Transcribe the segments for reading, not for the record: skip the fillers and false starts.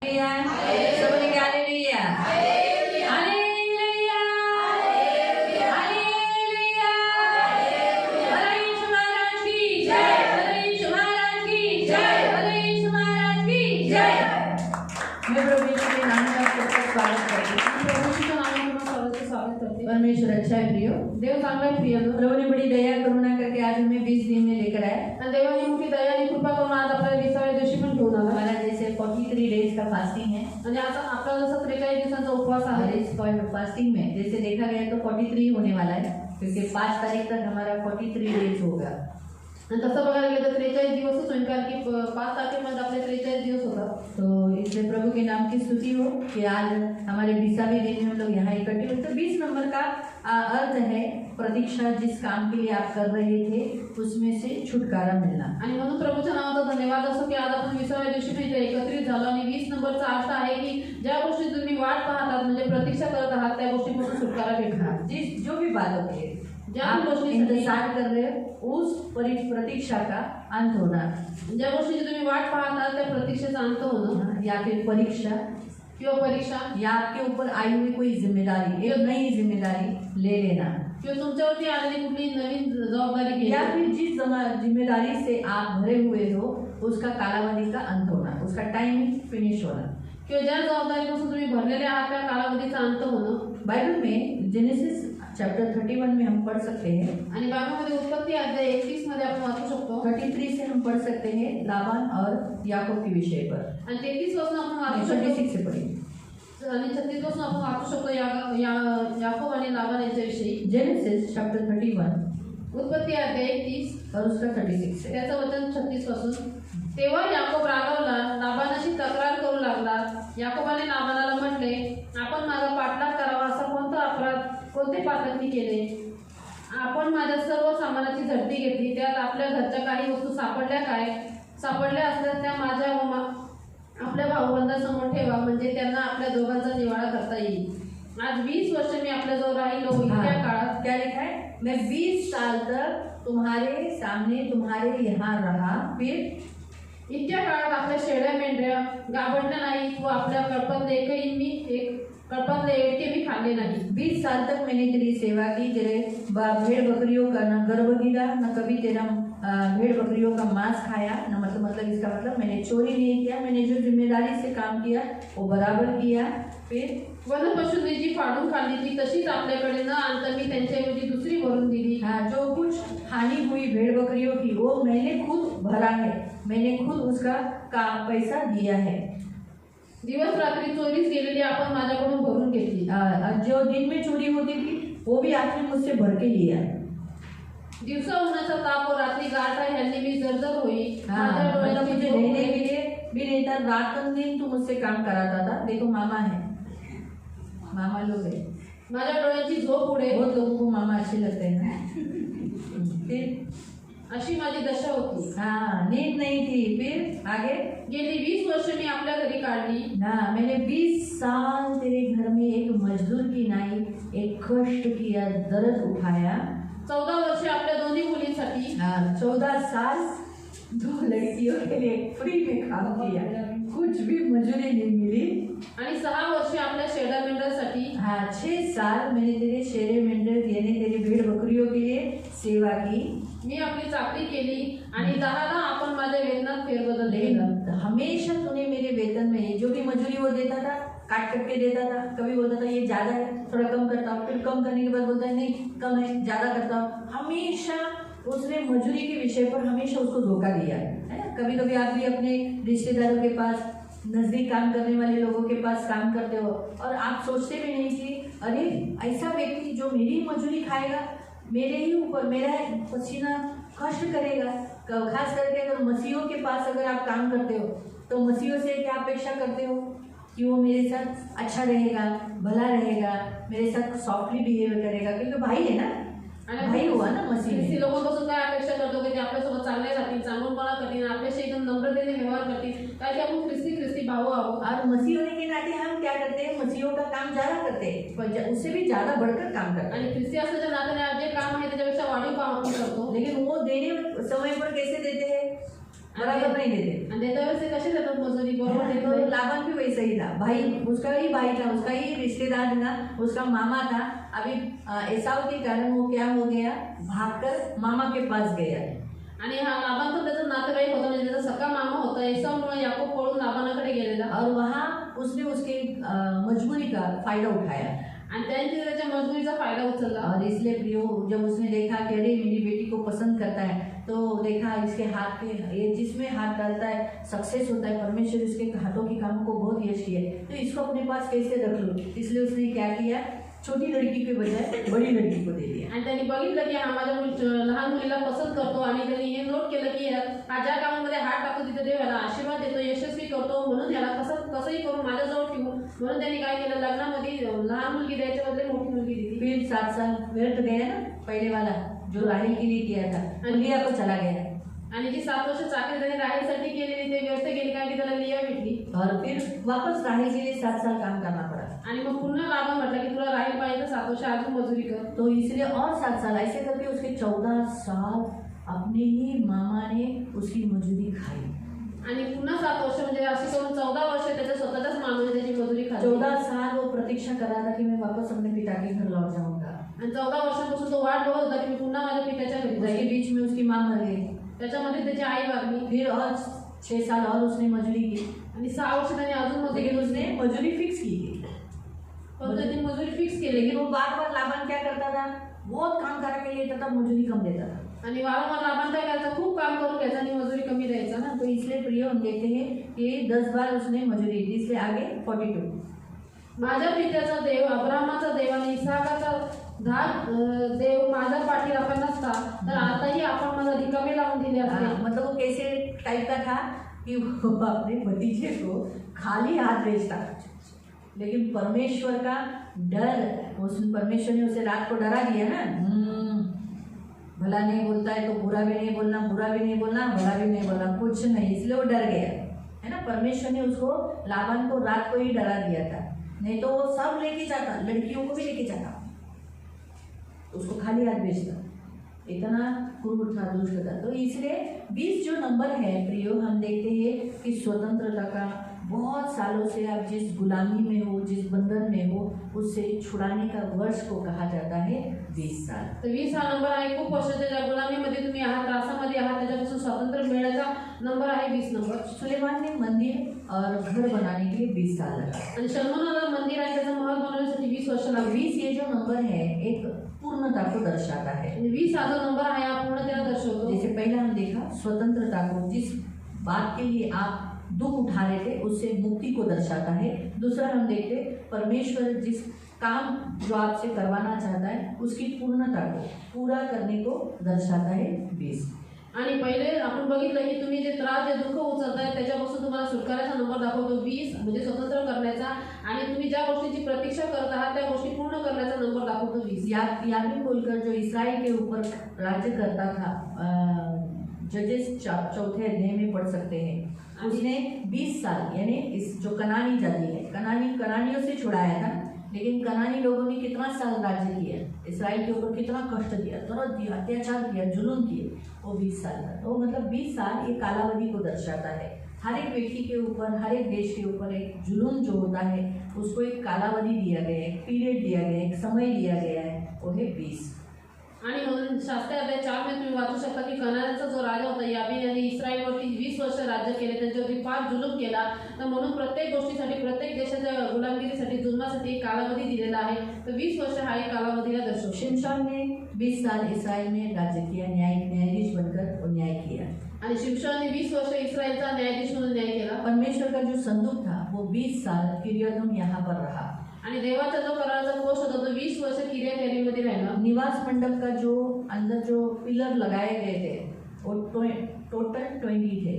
सबने क्या ले लिया? परमेश्वर अच्छा है प्रियो, देव चांगला आहे प्रिय. प्रभु ने बड़ी दया करुणा करके आज हमें 20 दिन में लेकर आए. आणि देवाने मोठी दया आणि कृपा करून आज आपल्याला 20व्या दिवशी पण घेऊन आला. हमारा जैसे 43 डेज का फास्टिंग है आणि आता आपला जसा 43 दिवसांचा उपवास और आहे. इस फास्टिंग में जैसे देखा गया तो 43 होने वाला है क्योंकि 5 तारीख तक हमारा 43 डेज होगा. आणि तसं बघायला गेलं तर 43 दिवसच होईल कारण की 5 तारखेपर्यंत आपले 43 दिवस होतात. तो इसलिए प्रभु के नाम की स्तुति हो कि आज हमारे 20वें दिन में हम लोग यहाँ इकट्ठे हुए. तो 20 नंबर का अर्थ है प्रतीक्षा. जिस काम के लिए आप कर रहे थे उसमें से छुटकारा मिलना. आणि म्हणून प्रभूच्या नावाचा धन्यवाद असो की आज आपण 20व्या दिवशी म्हणजे एकत्रित झालो. आणि 20 नंबरचा अर्थ आहे की ज्या गोष्टी तुम्ही वाट पाहतात म्हणजे प्रतीक्षा करत आहात त्या गोष्टीपासून छुटकारा भेटणार. जिस जो भी बातों के ज्या आप गोष्टी इंतजार कर रहे हो उस प्रतीक्षा का अंत होना, ज्या गोष्टीची तुम्ही वाट पाहतात त्या प्रतीक्षेचा अंत होणं या फिर परीक्षा किंवा परीक्षा या आपके ऊपर आई हुई कोई जिम्मेदारी, एक नई जिम्मेदारी ले लेना किंवा तुमच्यावरती आलेली कुठली नवीन जबाबदारी घ्यायची या फिर जिस जिम्मेदारी से आप भरे हुए हो उसका कालावधि का अंत होना, उसका टाइमिंग फिनिश होना. किंवा ज्या जबाबदारीपासून तुम्ही भरलेले आहात त्या कालावधीचा अंत होणं. बाइबल में जेनेसिस चैप्टर 31 में हम पढ़ सकते हैं. आणि बायबलमध्ये उत्पत्ती अध्याय 31 मध्ये आपण वाचू शकतो. 33 से हम पढ़ सकते हैं लाबान और याकूब के विषय पर. आणि 33 पासून आपण वाचू शकतो 36 से पढ़ेंगे. आणि 36 पासून आपण वाचू शकतो याकोब आणि लाबान यांच्याविषयी. जेनेसिस चैप्टर 31 उत्पत्ती अध्याय 31 और उसका 36 से. त्याचं वचन 36 पासून. तेव्हा याकोब रागावला, लाबानाशी तक्रार करू लागला. याकोबाने लाबानाला म्हटले, आपण माझा पाठलाग करावा असा कोणता अपराध, कोणते पातक मी केले? आपण माझ्या सर्व सामानाची झडती घेतली, त्यात आपल्या घरच्या काही वस्तू सापडल्या काय? सापडल्या असल्यास त्या माझ्या आपल्या भाऊबंदासमोर ठेवा, म्हणजे त्यांना आपल्या दोघांचा निवाडा करता येईल. आज 20 वर्ष मी आपल्याजवळ राहिलो. इतक्या काळात क्या लिखा है? मैं 20 साल तक तुम्हारे सामने तुम्हारे यहाँ रहा. फिर इतक्या काळात आपल्या शेळ्या मेंढ्या गाभणल्या नाहीत व आपल्या कळपातले कळपातले एकटे मी खाल्ले नाही. 20 साल तक मैंने तेरी सेवा की, तेरे भेड़ बकरियों का न गर्भ गिरा, न कभी तेरा भेड़ बकरियों का मांस खाया. न मतलब इसका मतलब मैंने चोरी नहीं किया. मैंने जो जिम्मेदारी से काम किया वो बराबर किया. फिर वनपशूंनी जी फाडून खाल्ली ती तशीच आपल्याकडे न आणता मी त्यांच्याऐवजी दुसरी भरून दिली. हाँ, जो कुछ हानि हुई भेड़ बकरियों की वो मैंने खुद भरा है. मैंने खुद उसका पैसा दिया है. दिवस रात्री चोरीस गेलेली आपण माझ्याकडून भरून घेतली. जो दिन में चोरी होती थी वो भी आपने मुझसे भर के लिया. दिवसा उन्हाचा ताप और रात्री गारठा ह्यांनी मी जर्जर होई. मतलब मुझे रहने के लिए भी नहीं था. रात दिन तू मुझसे काम कराता था. देखो मामा है, मामा लोग है. माझ्या डोळ्यांची झोप उडे. बहुत लोगों को मामा अच्छे लगते हैं ना. फिर अशी माझी दशा होती. हाँ, नींद नहीं थी. फिर आगे गेली 20 वर्ष मी आपल्या घरी काढली. हाँ, मैंने 20 साल तेरे घर में एक मजदूर की नाई एक कष्ट किया, दर्द उठाया. 14 वर्ष आपल्या दोन्ही मुलींसाठी. 14 साल 2 लड़कियों के लिए फ्री में काम किया, कुछ भी मजूरी नहीं मिली. आणि 6 वर्ष आपल्या शेळ्या मेंढ्यांसाठी. हाँ, 6 साल मैंने तेरे शेरे मेंढर यानी तेरे भेड़ बकरियों के लिए सेवा की. मी आपली चाकरी केली आणि 10ला आपण माझ्या वेतनात फेरबदल केला. लेकिन हमेशा तूने मेरे वेतन में जो भी मजूरी वो देता था काट के देता था. कभी बोलता था ये ज़्यादा है, थोड़ा कम करता हूँ. फिर कम करने के बाद बोलता है नहीं कम है, ज़्यादा करता हूँ. हमेशा उसने मजूरी के विषय पर हमेशा उसको धोखा दिया है ना. कभी कभी आप भी अपने रिश्तेदारों के पास, नज़दीक काम करने वाले लोगों के पास काम करते हो और आप सोचते भी नहीं कि अरे ऐसा व्यक्ति जो मेरी मजूरी खाएगा, मेरे ही ऊपर मेरा पसीना कष्ट करेगा. खास करके अगर मसीहों के पास अगर आप काम करते हो तो मसीहों से क्या अपेक्षा करते हो कि वो मेरे साथ अच्छा रहेगा, भला रहेगा, मेरे साथ सॉफ्टली बिहेव करेगा, क्योंकि भाई है ना. आणि भाई हुआ ना मसीह ख्रिस्ती में. लोकांपासून काय अपेक्षा करतो की ते आपल्यासोबत चांगले राहतील, चांगुलपणा करतील, आपल्याशी एकदम नम्रतेने व्यवहार करतील, कारण की आपण ख्रिस्ती भाऊ आहोत. और मसीह होने के नाते हम क्या करते हैं, मसीहों का काम ज़्यादा करते हैं, पर उससे भी ज़्यादा बढ़कर काम करते हैं. आणि ख्रिस्ती असल्याच्या नात्याने जे काम आहे त्याच्यापेक्षा वाढीव काम आपण करतो. लेकिन वो देने समय पर कैसे देते हैं, बराबर नहीं देते. आणि देता वेळेस ते कसे देतात मजुरी, बरोबर देत तो नाही. लाभान भी वैसा ही था, भाई उसका ही भाई था, उसका ही रिश्तेदार था, उसका मामा था। अभी एसाव के कारण वो क्या हो गया, भागकर मामा के पास गया। आणि हा लाबान पण त्याचा नातेवाईक होता, म्हणजे त्याचा सख्खा मामा होता. एसावमुळे याकोब पळून लाबानाकडे गेलेला और वहाँ उसने उसके मजबूरी का फायदा उठाया। आणि त्यांनी त्याच्या मजबुरीचा फायदा उचलला. और इसलिए प्रियो जब उसने देखा कि अरे मेरी बेटी को पसंद करता है, तो देखा इसके हाथ के, ये जिसमें हाथ डालता है सक्सेस होता है, परमेश्वर इसके हाथों के कामों को बहुत यश किया है, तो इसको अपने पास कैसे रख लो। इसलिए उसने क्या किया, छोटी लड़की के बजाय बड़ी लड़की को दे दिया। आणि त्यांनी बघितलं की हा माझ्या लहान मुलीला पसंत करतो आणि त्यांनी हे नोट केलं की हा ज्या कामामध्ये हात टाकतो तिथे देव याला आशीर्वाद देतो, यशस्वी करतो, म्हणून याला कसंही करून माझ्याजवळ ठेवू. म्हणून त्यांनी काय केलं, लग्नामध्ये लहान मुलगी द्यायच्या बदले मोठी मुलगी दिली. फिर 7 साल व्यर्थ गया ना, पहले वाला जो राहेल के लिए किया था, लिया को चला गया। आणि जी 7 वर्ष चाकरी त्यांनी राहायसाठी केलेली ते व्यर्थ गेली, कारण की त्याला लिया भेटली. और फिर वापस राहेल के लिए 7 साल काम करना पड़ा। आणि मग पुन्हा लाभा म्हटलं की तुला राहील पाहिजे तर 7 वर्ष अजून मजुरी कर. तो इसलिए और 7 साल ऐसे करके उसके 14 साल अपने ही मामा ने उसकी मजूरी खाई। आणि पुन्हा 7 वर्ष म्हणजे अशी करून 14 वर्ष त्याच्या स्वतःच्याच मामाने त्याची मजुरी खाल्ली. 14 साल वो प्रतीक्षा कर रहा था कि मैं वापस अपने पिता के घर लौट जाऊंगा। आणि 14 वर्षांपासून तो वाट बघत होता की मी पुन्हा माझ्या पित्याच्या घरी उसके जाईल. बीच में उसकी माँ मर गई। त्याच्यामध्ये त्याची आई वागली. फिर और 6 साल और उसने मजूरी की, आणि 6 वर्ष त्याने अजून मजुरी लेकिन उसने मजूरी फिक्स की थी। पण त्यांनी मजुरी फिक्स केली. लेकिन वो बार बार लाभान क्या करता था, बहुत काम करा के लेता था, मजूरी कम देता था। आणि वारंवार लाभान काय करायचा, खूप काम करून घ्यायचा आणि मजुरी कमी द्यायचा ना. तो इसलिए प्रिय हम देखते हैं कि 10 बार उसने मजूरी दी। इसलिए आगे 42। माझ्या पित्याचा देव अब्राहमाचा देव आणि इसहाकाचा देव माझ्या पाठीराखा नसता तर आताही आपण मला रिकामे लावून दिले असते. मतलब वो कैसे टाइप का था कि वो अपने भतीजे को खाली हाथ भेजता, लेकिन परमेश्वर का डर, परमेश्वर ने उसे रात को डरा दिया ना, भला नहीं बोलता है तो बुरा भी नहीं बोलना, बुरा भी नहीं बोलना, भला भी नहीं बोलना, कुछ नहीं, इसलिए वो डर गया है ना। परमेश्वर ने उसको, लाबान को रात को ही डरा दिया था, नहीं तो वो सब लेके जाता, लड़कियों को भी लेके जाता, उसको खाली हाथ भेजता, इतना क्रूर था, दुष्ट था। तो इसलिए 20 जो नंबर है प्रियो, हम देखते हैं कि स्वतंत्रता का, बहुत सालों से आप जिस गुलामी में हो, जिस बंधन में हो, उससे छुड़ाने का वर्ष को कहा जाता है 20 साल। तर 20 हा नंबर आहे. खूप वर्षाच्या ज्या गुलामीमध्ये तुम्ही आहात, त्रासामध्ये आहात, त्याच्यापासून स्वातंत्र्य मिळण्याचा नंबर आहे 20 नंबर. सुलेमान ने मंदिर और घर बनाने के लिए 20 साल लगा। आणि सलमानाला मंदिर आहे त्याचं महल बनवण्यासाठी 20 वर्ष लागली. 20 ये जो नंबर है एक पूर्णता को दर्शाता है। आणि 20 हा जो नंबर आहे हा पूर्णतेला दर्शवतो. जैसे पहला हम देखा स्वतंत्रता को, जिस बात के लिए आप दुख उठा रहे थे उससे मुक्ति को दर्शाता है। दूसरा हम देखते परमेश्वर जिस काम जो आपसे करवाना चाहता है उसकी पूर्णता को पूरा करने को दर्शाता है 20। आणि पहिले आपण बघितलं की तुम्ही जे त्रास, जे दुःख उचलताय त्याच्यापासून तुम्हाला सुटकाराचा नंबर दाखवतो 20, म्हणजे स्वतंत्र करण्याचा, आणि तुम्ही ज्या गोष्टीची प्रतीक्षा करत आहात त्या गोष्टी पूर्ण करण्याचा नंबर दाखवतो 20। याबीन बोलकर जो इसराइल के ऊपर राज्य करता था, जजेस 4 अध्याय में पढ़ सकते हैं, उसने 20 साल, यानी इस जो कनानी जाति है, कनानियों से छुड़ाया था, लेकिन कनानी लोगों ने कितना साल राज्य किया, इसराइल के ऊपर कितना कष्ट दिया, दर्द दिया, अत्याचार किया, जुल्म किए, वो 20 साल था। तो मतलब 20 साल ये कालावधि को दर्शाता है। हर एक व्यक्ति के ऊपर, हर एक देश के ऊपर एक जुल्म जो होता है उसको एक कालावधि दिया गया है, एक पीरियड दिया गया है, एक समय दिया गया है, वो है 20। आणि म्हणून शास्त्रीय अध्याय 4 मध्ये तुम्ही वाचू शकता की कनानाचा जो राजा होता याबीन यांनी इस्रायलवरती 20 वर्ष राज्य केले, त्यांच्यावरती फार जुलूम केला. तर म्हणून प्रत्येक गोष्टीसाठी, प्रत्येक देशाच्या गुलामगिरीसाठी, जुलमासाठी एक कालावधी दिलेला आहे. तर 20 वर्ष हा एक कालावधीला दर्शवतो. शिमशोन ने 20 साल इसराइल में राज्य किया, न्यायाधीश बनकर और न्याय किया। आणि शिमशोनने 20 वर्ष इस्रायलचा न्यायाधीश म्हणून न्याय केला. परमेश्वर का जो संदूक था वो 20 साल किर्यतम यहाँ पर रहा। आणि देवाचा जो कराराचा कोष होता तो 20 वर्ष किर्यात यारीममध्ये राहिला. निवास मंडप का जो अंदर जो पिलर लगाए गए थे वो टोटल 20 थे।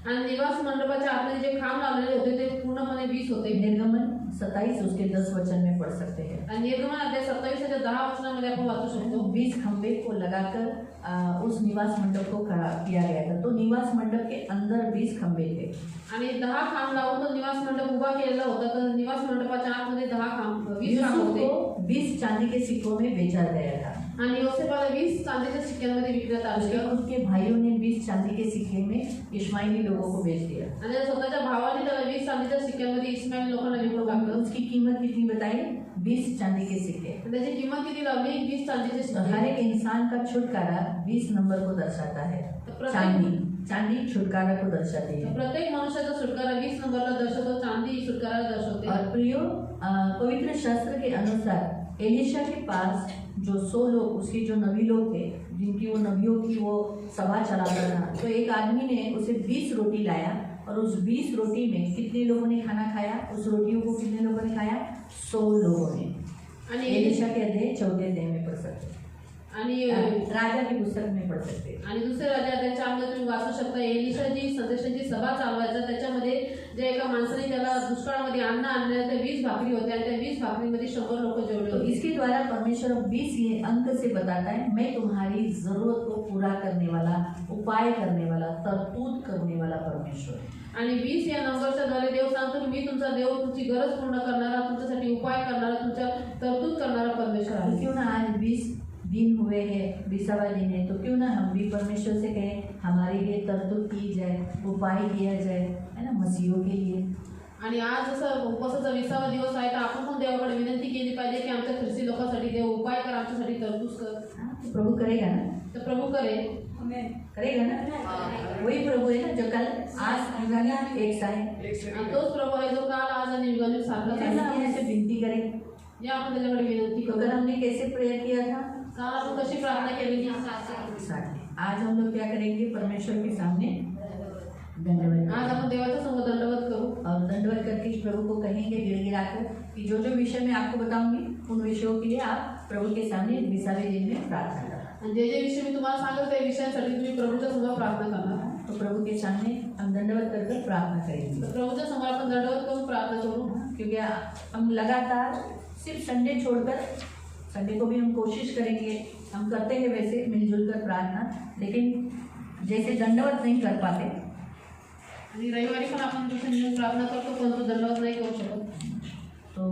आणि निवास मंडपाच्या आतमध्ये जे खांब लावलेले होते ते पूर्णपणे 20 होते. निर्गमन 27 उसके 10 वचन में पढ़ सकते हैं। आणि निर्गमन अध्याय 27 च्या 10 वचनामध्ये आपण वाचू शकतो. 20 खंबे को लगाकर उस निवास मंडप को खड़ा किया गया था। तो निवास मंडप के अंदर 20 खंबे थे आणि 10 खांब लावून तो निवास मंडप उभा केलेला होता. तर निवास मंडपाच्या आतमध्ये 20 खांब होते. 20 चांदी के सिक्कों में बेचा गया था। आणि योसेफाला 20 चांदीच्या सिक्क्यांमध्ये विकण्यात उसके आले खुद के भाइयों ने 20 चांदी के सिक्के में इश्माइली लोगों को बेच दिया। आणि त्याच्या स्वतःच्या भावाने त्याला 20 चांदीच्या सिक्क्यांमध्ये इस्माईल लोकांना विकून टाकलं उसकी कीमत कितनी बताई? 20 चांदी के सिक्के। आणि त्याची किंमत किती लावली? 20 चांदीचे तो सिक्के। हर एक इंसान का छुटकारा 20 नंबर को दर्शाता है। चांदी चांदी छुटकारा को दर्शाती है। प्रत्येक मनुष्याचा सुटकारा 20 नंबरला दर्शवतो, चांदी सुटकाराला दर्शवते। और प्रियो, पवित्र शास्त्र के अनुसार एलिशा के पास जो 100 लोग, उसके जो नबी लोग थे, जिनकी वो नबियों की वो सभा चलाता था, तो एक आदमी ने उसे 20 रोटी लाया और उस 20 रोटी में कितने लोगों ने खाना खाया? उस रोटियों को कितने लोगों ने खाया? 100 लोगों ने। आणि एलिशा के अध्याय 14 अध्याय में पढ़ सकते हैं, आणि राजा की पुस्तक में पढ़ सकते हैं। आणि दुसऱ्या राजा त्याच्या अंगात तुम्ही वाचू शकता, एलिशा जी संदेशाची सभा चालवायचा, त्याच्यामध्ये जे एका माणसाने त्याला दुष्काळामध्ये अन्न आणलं, त्या 20 भाकरी होत्या आणि त्या 20 भाकरीमध्ये 100 लोक जेवले तो होते। इसके द्वारा परमेश्वर 20 ये अंक से बताता है, मैं तुम्हारी जरूरत को पूरा करने वाला, उपाय करने वाला, तरतूद करने वाला परमेश्वर है। आणि 20 या नंबरच्या द्वारे देव सांगतो की मी तुमचा देव, तुमची गरज पूर्ण करणारा, तुमच्यासाठी उपाय करणारा, तुमच्या तरतूद करणारा परमेश्वर तो आहे। क्यों ना आज 20 दिन हुए हैं, 20वां दिन है, तो क्यों ना हम भी परमेश्वर से कहें हमारे लिए तरतूद की जाए, उपाय किया जाए, है ना, मसीहों के लिए। आणि आज जसं उपवासाचा 20वा दिवस आहे, तर आपण पण देवाकडे विनंती केली पाहिजे की आमच्या ख्रिस्ती लोकांसाठी देव उपाय कर, आमच्यासाठी तरतूद कर। हाँ, तो प्रभु करेगा ना, तर प्रभू करे, करेगा ना। वही प्रभु है ना जो कल आज युगानी एक सा है। आणि तोच प्रभू आहे जो काल आज आणि युगाने सारखाच क्यों ना हम आहे। ऐसे विनती करें? या आपण त्याच्याकडे विनंती तो करू। कल हमने कैसे प्रेयर किया था? काल आपण कशी प्रार्थना केली? साथ। आज हम लोग क्या करेंगे? परमेश्वर के सामने दंडवत आज आपण देवाच्या समोर दंडवत करू और दंडवत करके प्रभु को कहेंगे गिड़गिड़ाकर कि जो जो विषय मैं आपको बताऊंगी उन विषयों के लिए आप प्रभु के सामने 20वें दिन में प्रार्थना करना। आणि जे जे विषय मी तुम्हाला सांगेल त्या विषयांसाठी तुम्ही प्रभूच्या समोर प्रार्थना करणार। तो प्रभु के सामने हम दंडवत कर प्रार्थना करेंगे, तर प्रभूच्या समोर आपण दंडवत करून प्रार्थना करू। क्योंकि हम लगातार सिर्फ संडे छोड़कर, संडे को भी हम कोशिश करेंगे, हम करते हैं वैसे मिलजुल कर प्रार्थना, लेकिन जैसे दंडवत नहीं कर पाते, आणि रविवारी पण आपण जसं मिळून प्रार्थना करतो, परंतु दंडवत नाही करू शकत। तो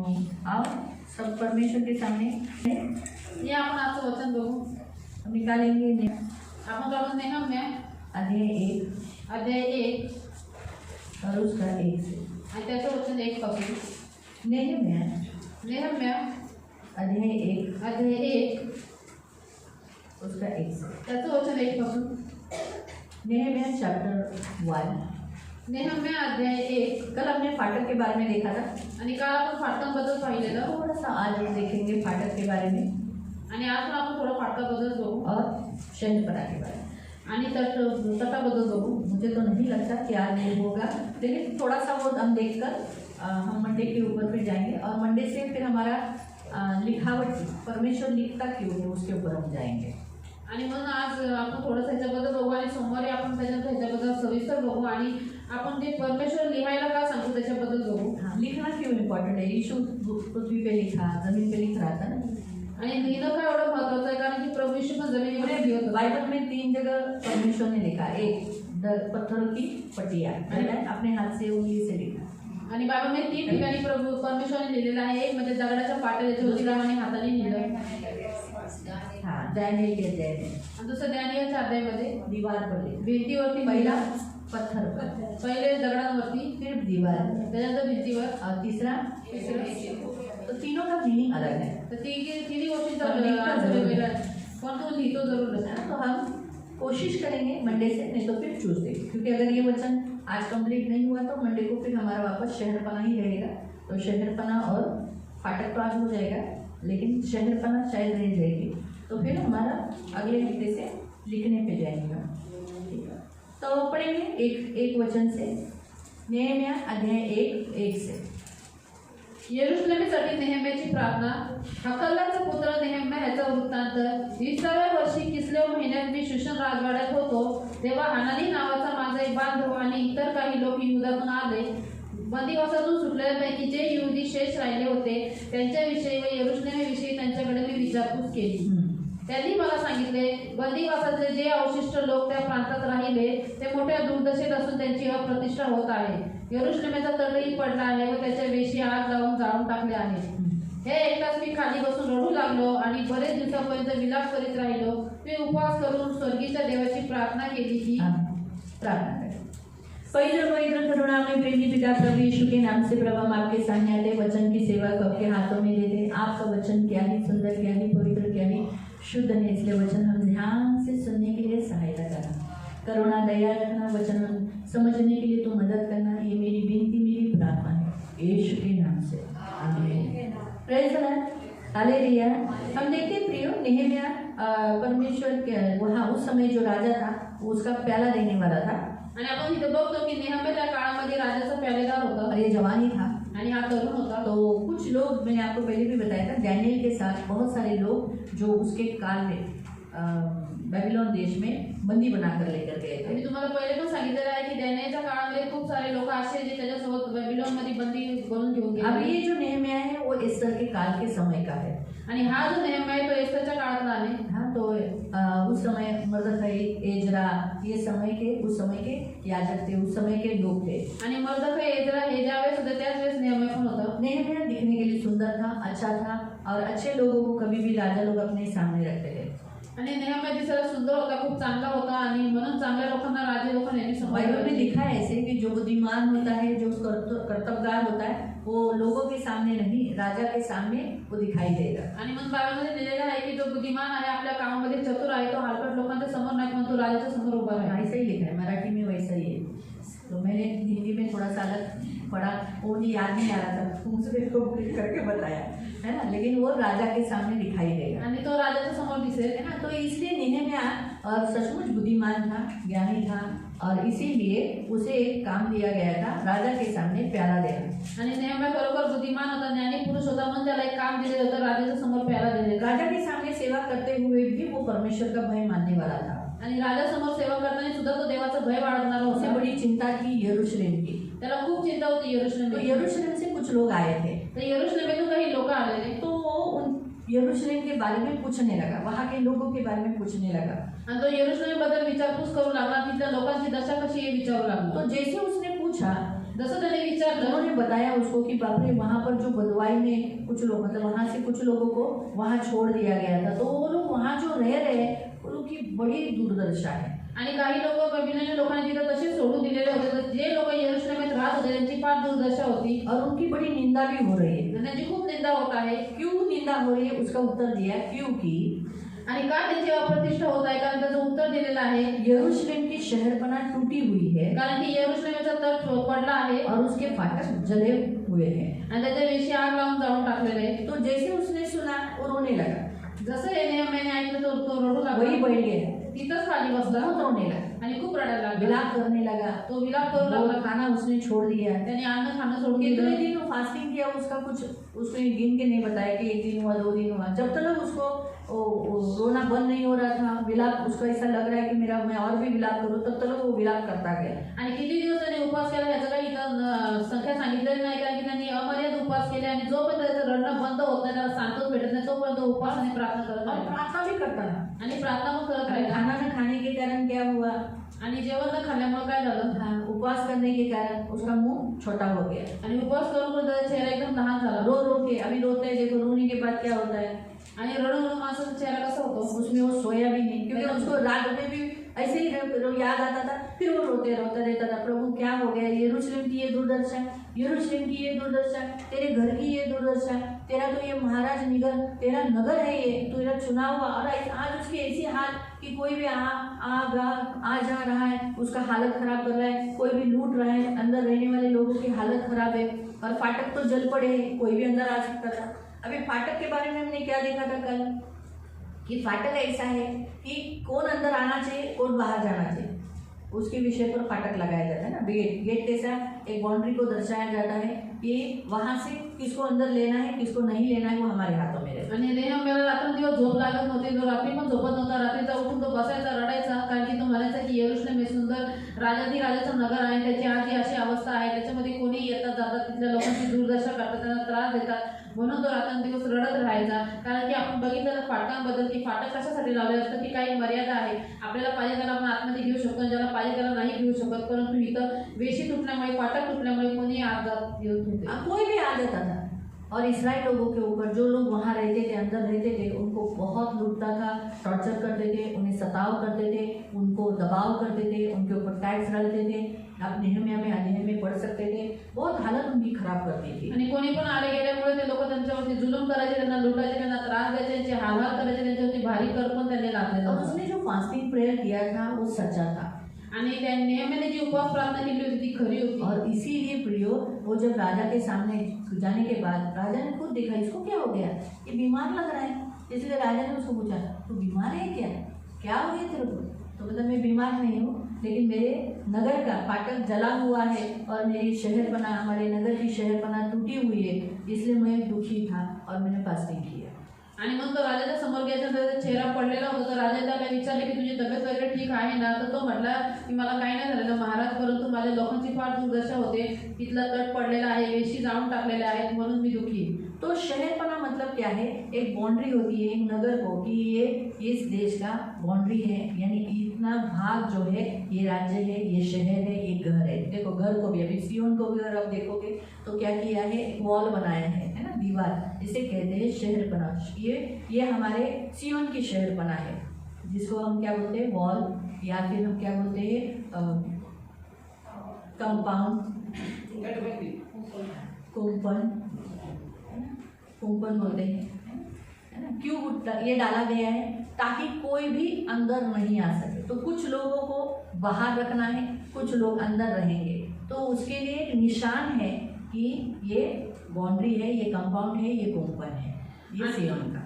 आओ सब परमेश्वर के सामने या आपण आजचं वचन बघू। हम निकालेंगे आपण काढून नेहम्या अध्याय 1 अध्याय 1 और उसका 1 से। आणि त्याचं वचन 1 पासून। नेहम्या नेहम्या अध्याय 1 अध्याय 1 उसका 1 से। त्याचं वचन 1 पासून। नेहम्या चैप्टर 1। नेहम्या अध्याय 1। कल हमने फाटक के बारे में देखा था, आणि काल आपण फाटकांबद्दल पाहिलेलं, थोड़ा सा आज हम देखेंगे फाटक के बारे में आणि आज पण आपण थोडं फाटकाबद्दल बघू और शहरपना के बारे में। आणि तटाबद्दल बघू। मुझे तो नहीं लगता कि आज ये होगा, लेकिन थोड़ा सा वो हम देखकर हम मंडे के ऊपर फिर जाएंगे और मंडे से फिर हमारा लिखावट परमेश्वर लिखता क्यों है उसके ऊपर हम जाएंगे। आणि म्हणून आज आपण थोडंसं ह्याच्याबद्दल बघू आणि सोमवारी आपण त्याच्यानंतर ह्याच्याबद्दल सविस्तर बघू आणि आपण जे परमेश्वर लिहायला का सांगतो त्याच्याबद्दल बघू। हाँ, लिखना क्यों इम्पोर्टेंट है? यीशु पृथ्वी पे लिखा, जमीन पे लिख रहा था ना। आणि लिहिणं का एवढं महत्वाचं आहे? कारण की प्रभू यीशु पण जमिनीवर लिहित होता। बाइबल में 3 जगह परमेश्वर ने लिखा। एक पत्थरों की पट्टियाँ, अपने हाथ से उंगली से लिखा। आणि बायबलमध्ये 3 ठिकाणी प्रभू परमेश्वराने लिहिलेलं आहे। एक म्हणजे दगडाच्या पाट्या ज्याच्या उजव्याने हाताने लिहिलं, हाँ, दानिएल के अध्याय में। आणि दुसरं दानिएलच्या अध्यायामध्ये दीवार पर लिखा। भिंतीवरती पहला लिहिलं, पत्थर पर, पहिले दगडांवरती, फिर दीवार, त्याच्यानंतर भिंतीवर, और तीसरा, तो तीनों का मीनिंग अलग है। तर तिन्ही गोष्टींचा पण लिहिता अर्थ जरूर. वेगवेगळा आहे, पण तो लिहितो जरूर है ना? तो हम कोशिश करेंगे मंडे से, नहीं तो फिर ट्यूसडे, क्योंकि अगर ये वचन आज कंप्लीट नहीं हुआ तो मंडे को फिर हमारा वापस शहरपना ही रहेगा। तो शहरपना और फाटक तो आज हो जाएगा, लेकिन शहरपना शायद रह जाएगी, तो फिर हमारा अगले हफ्ते से लिखने पे जाएंगे हम। ठीक है, तो पढ़ेंगे एक वचन से, नेहम्या अध्याय 1 से। यरूशलेमेसाठी नेहम्याची प्रार्थना। हकल्याचा पुत्र नेहम्या ह्याचा वृत्तांत। 20व्या वर्षी किस्लेव महिन्यात मी शूशन राजवाड्यात होतो, तेव्हा हनानी नावाचा माझा एक बांधव आणि इतर काही लोक यहूदातून आले। बंदिवासातून सुटलेल्यापैकी जे यहुदी शेष राहिले होते त्यांच्याविषयी व यरूशलेमेविषयी त्यांच्याकडे मी विचारपूस केली। त्यांनी मला सांगितले, बंदिवासातले जे अवशिष्ट लोक त्या प्रांतात राहिले ते मोठ्या दुर्दशेत असून त्यांची अप्रतिष्ठा होत आहे। यरूशलेमेचा तळही पडला आहे व त्याच्या वेशी आग लावून जाळून टाकले आहे। हे एकटाच मी खाली बसून रडू लागलो आणि बरेच दिवसापर्यंत विलाप करीत राहिलो. मी उपवास करून स्वर्गीच्या देवाची प्रार्थना केली की प्रार्थना करें. पवित्र करुणामय प्रेमी पिता प्रभु यीशु के नाम से प्रभु हम आपके सामने आते वचन की सेवा को आपके हाथों में देते हैं. आपका वचन क्या ही सुंदर, क्या ही पवित्र, क्या ही शुद्ध है. इसलिए वचन हम ध्यान से सुनने के लिए सहायता करना, करुणा दया रखना, वचन समझने के लिए तो मदद करना. ये मेरी विनती, मेरी प्रार्थना है यीशु के नाम से, आमीन. Praise the lord, hallelujah. हम देखते हैं प्रियो, नेहमिया परमेश्वर के वहाँ उस समय जो राजा था उसका प्याला देने वाला था आणि आपण इथे बघतो की नेहम्या त्या काळामध्ये राजाचा प्यालेदार होता और ये जवान ही था. आणि हा तरुण होता. तो कुछ लोग, मैंने आपको पहले भी बताया था, डैनियल के साथ बहुत सारे लोग जो उसके काल में बेबीलोन देश में बंदी बनाकर लेकर गए थे. मी तुम्हाला पहिले पण सांगितलेलं आहे की डॅनियलच्या काळामध्ये खूप सारे लोक असे जे त्याच्यासोबत बेबीलोनमध्ये बंदी बनून घेऊन अब गेले. ये जो नेहम्या है वो एस्तर के काल के समय का है. आणि हा जो नेहम्या आहे तो एस्तेरच्या काळातला आहे. हाँ, तो उस समय मर्दखई, एजरा, ये समय के, उस समय के याजक थे, उस समय के लोग थे. आणि मर्दखई, एजरा हे ज्यावेळेस होते त्याच वेळेस नेहम्या पण होता. नेहम्या दिखने के लिए सुंदर था, अच्छा था और अच्छे लोगों को कभी भी राजा लोग अपने सामने रखते थे. आणि नेहम्या दिसायला सुंदर होता, खूप चांगला होता आणि म्हणून चांगल्या लोकांना राजे लोक नेहमी बाइबल में समोर. लिखा है ऐसे कि जो बुद्धिमान होता है, जो कर्तव्यगार होता है, वो लोगों के सामने नहीं, राजा के सामने वो दिखाई देगा. आणि मग बायबलमध्ये लिहिलेलं आहे की जो बुद्धिमान आहे, आपल्या कामामध्ये चतुर आहे, तो हलकट लोकांच्या समोर नाही पण तो राजाच्या समोर उभा राहील. ऐसा ही लिखा है, मराठी में वैसा ही है. तो मैंने हिंदी में थोड़ा सा अलग पढ़ा, वो मुझे याद नहीं आ रहा था, मुझसे क्लिक करके बताया है ना, लेकिन वो राजा के सामने दिखाई देगा. आणि तो राजाच्या समोर दिसेल. है ना. तो इसलिए नेहम्या और सचमुच बुद्धिमान था, ज्ञानी था और इसीलिए उसे एक काम दिया गया था, राजा के सामने प्याला देना. आणि नेहम्या खरोखर बुद्धिमान होता, ज्ञानी पुरुष होता म्हणून त्याला एक काम दिले होतं, राजाच्या समोर प्याला दिले. राजा के सामने सेवा करते हुए भी वो परमेश्वर का भय मानने वाला था. आणि राजासमोर सेवा करताना सुद्धा तो देवाचा भय बाळगणारा उसे होता. बड़ी चिंता थी यरूशलेम की. त्याला खूप चिंता होती तो यरूशलेम. यरूशलेम से कुछ लोग आए थे. तर यरूशलेमेतून काही लोक आलेले तो वो उन यरूशलेम के बारे में पूछने लगा, वहाँ के लोगों के बारे में पूछने लगा. आणि तो यरूशलेम बद्दल विचारपूस करू लागला, तिथल्या लोकांची दशा कशी आहे विचारू लागला. तो जैसे उसने पूछा, जसं त्याने विचारलं, उन्होंने बताया उसको कि बाप रे, वहाँ पर जो बदवाई में कुछ लोग, मतलब वहाँ से कुछ लोगों को वहाँ छोड़ दिया गया था. तो वो लोग वहाँ जो रह रहे हैं उनकी बड़ी दुर्दशा है. आणि काही लोक बेबीलोनी लोकांनी तिथं तसे सोडून दिलेले होते. तर जे लोक यरूशलेमेत राहत होते त्यांची फार दुर्दशा होती और उनकी बड़ी निंदा भी हो रही है. आणि त्यांची खूप निंदा होत आहे. क्यों निंदा हो रही है उसका उत्तर दिया, क्योंकि आणि का त्यांची अप्रतिष्ठा होत आहे, कारण त्याचं उत्तर दिलेलं आहे यरूशलेम की शहरपना टूटी हुई है कारण की यरूशलेमेचा तट पडला आहे और उसके फाटक जले हुए हैं. आणि त्याच्या वेशी आग लावून जाळून टाकलेलं आहे. तो जैसे उसने सुना वो रोने लगा, जसं हे नेहम्याने ऐकलं तो रडू लागला. वही बैठ गया, तिथंच खाली बसला बहुत रोने लगा, आणि खूप रडायला लागला. विलाप करने लगा. तो विलाप करू वो लागला. खाना उसने छोड़ दिया. त्याने अन्न खाणं सोडून कितने दिलं. दिन वो फास्टिंग किया उसका कुछ उसने गिन के नहीं बताया कि 1 दिन हुआ, 2 दिन हुआ. जब तक उसको वो रोना बंद नहीं हो रहा था, विलाप उसको ऐसा लग रहा है कि मेरा मैं और भी विलाप करूं, तब तक वो विलाप करता गया. आणि किती दिवस त्याने उपवास केला याचं काही इथं संख्या सांगितलेली नाही, कारण की त्यांनी अमर्याद उपवास केले आणि जोपर्यंत त्याचं रडणं बंद होत नाही, त्याला शांतच भेटत नाही, तोपर्यंत उपवास आणि प्रार्थना करत और राहिला. प्रार्थना भी करता था. आणि प्रार्थना मग करत और राहिला. खाना न खाने के कारण क्या हुआ, आणि जेवण न खाल्ल्यामुळे काय झालं, हाँ, उपवास करने के कारण उसका मुंह छोटा हो गया. आणि उपवास करून पण त्याचा चेहरा एकदम लहान झाला. रो रो के, अभी रोते हैं, देखो रोने के बाद क्या होता है, आणि रडून रडून माणसाचा चेहरा कसा होतो. उसमें वो सोया भी नहीं, क्योंकि उसको रात में भी ऐसे ही याद आता था. फिर वो रोते रोता रहता था, प्रभु क्या हो गया, यरूशलेम की ये दुर्दशा, यरूशलेम की ये दुर्दशा, तेरे घर की ये दुर्दशा, तेरा तो ये महाराज निगर, तेरा नगर है ये, तेरा चुना हुआ. और आज उसकी ऐसी हाल कि कोई भी आ जा रहा है, उसका हालत खराब कर रहा है, कोई भी लूट रहा है, अंदर रहने वाले लोगों की हालत खराब है. और फाटक तो जल पड़े हैं, कोई भी अंदर आ सकता था. अभी फाटक के बारे में हमने क्या देखा था कल, कि फाटक ऐसा है कि कौन अंदर आना चाहिए, कौन बाहर जाना चाहिए, उसके विषय पर फाटक लगाया जाता है ना. गेट कैसा, एक बाउंड्री को दर्शाया जाता है कि वहां से किसको अंदर लेना है, किसको नहीं लेना है, वो हमारे हाथों में रहता है. आणि नेहम्याला रात्रंदिवस झोप लागत नव्हती. तो रात्री पण झोपत नव्हता. रात्रीचा उठून तो बसायचा, रडायचा, कारण की तो म्हणायचा की यरूशलेम हे सुंदर राजाचं नगर आहे, त्याची आज ही अशी अवस्था आहे, त्याच्यामध्ये कोणी येतात जातात, तिथल्या लोकांची दुर्दशा करतात, त्यांना त्रास देतात. म्हणून तो रात्रंदिवस रडत राहायचा. कारण की आपण बघितलं फाटकांबद्दल की फाटक कशासाठी लावले असतं, की काही मर्यादा आहे. आपल्याला पाहिजे त्याला आपण आतमध्ये घेऊ शकतो, ज्याला पाहिजे त्याला नाही घेऊ शकत. परंतु इथं वेशी तुटल्यामुळे, फाटक तुटल्यामुळे कोणी आत जात येत होते. कोई भी आ जाता था. और इसराइल लोगों के ऊपर जो लोग वहाँ रहते थे, अंदर रहते थे, उनको बहुत लूटता था, टॉर्चर करते थे, उन्हें सताव करते थे, उनको दबाव करते थे, उनके ऊपर टैक्स डालते थे। आप नेहम्याह में अध्याय में पढ़ सकते थे। बहुत हालत उनकी खराब करती थी। आणि कोणी पण आले गेल्यामुळे ते लोक त्यांच्यावरती जुलूम करायचे, त्यांना लुटायचे, त्यांना त्रास द्यायचे, त्यांचे हालहाल करायचे, त्यांच्यावरती भारी कर पण त्यांनी लादले और जात. उसने जो फास्टिंग प्रेयर किया था वो सच्चा था। आणि त्या नेहमीने जी उपवास प्रार्थना केली होती ती खरी होती. और इसीलिए प्रियो, वो जब राजा के सामने जाने के बाद राजा ने खुद देखा इसको क्या हो गया, ये बीमार लग रहा है। इसलिए राजा ने उसको पूछा, तू बीमार है क्या हो गया तेरे को? तो मतलब मैं बीमार नहीं हूँ, लेकिन मेरे नगर का फाटक जला हुआ है और मेरी शहरपना, हमारे नगर की शहरपना टूटी हुई है, इसलिए मैं दुखी था और मैंने फास्टिंग किया। आणि मग तो राजाच्या समोर गेल्यानंतर त्याचा चेहरा पडलेला होता. तर राजा त्याला विचारले की तुझी तब्येत वगैरे ठीक आहे ना? तर तो म्हटला की मला काही नाही झालेलं महाराज, परंतु माझ्या लोकांची फार दुर्दशा होते, तिथला तट पडलेला आहे, वेशी जाऊन टाकलेल्या आहेत, म्हणून मी दुखी आहे. तो शहरपना मतलब क्या है? एक बाउंड्री होती है एक नगर को कि ये इस देश का बाउंड्री है, यानी इतना भाग जो है ये राज्य है, ये शहर है, ये घर है। देखो घर को भी, अभी सियोन को भी अगर आप देखोगे तो क्या किया है, एक वॉल बनाया है ना, दीवार, इसे कहते हैं शहरपना। ये हमारे सियोन की शहरपना है, जिसको हम क्या बोलते हैं, वॉल, या फिर हम क्या बोलते हैं, कंपाउंड, कुंपन बोलते हैं, है ना। क्यों ये डाला गया है? ताकि कोई भी अंदर नहीं आ सके। तो कुछ लोगों को बाहर रखना है, कुछ लोग अंदर रहेंगे, तो उसके लिए एक निशान है कि ये बाउंड्री है, ये कंपाउंड है, ये कुंपन है, ये सियोन का।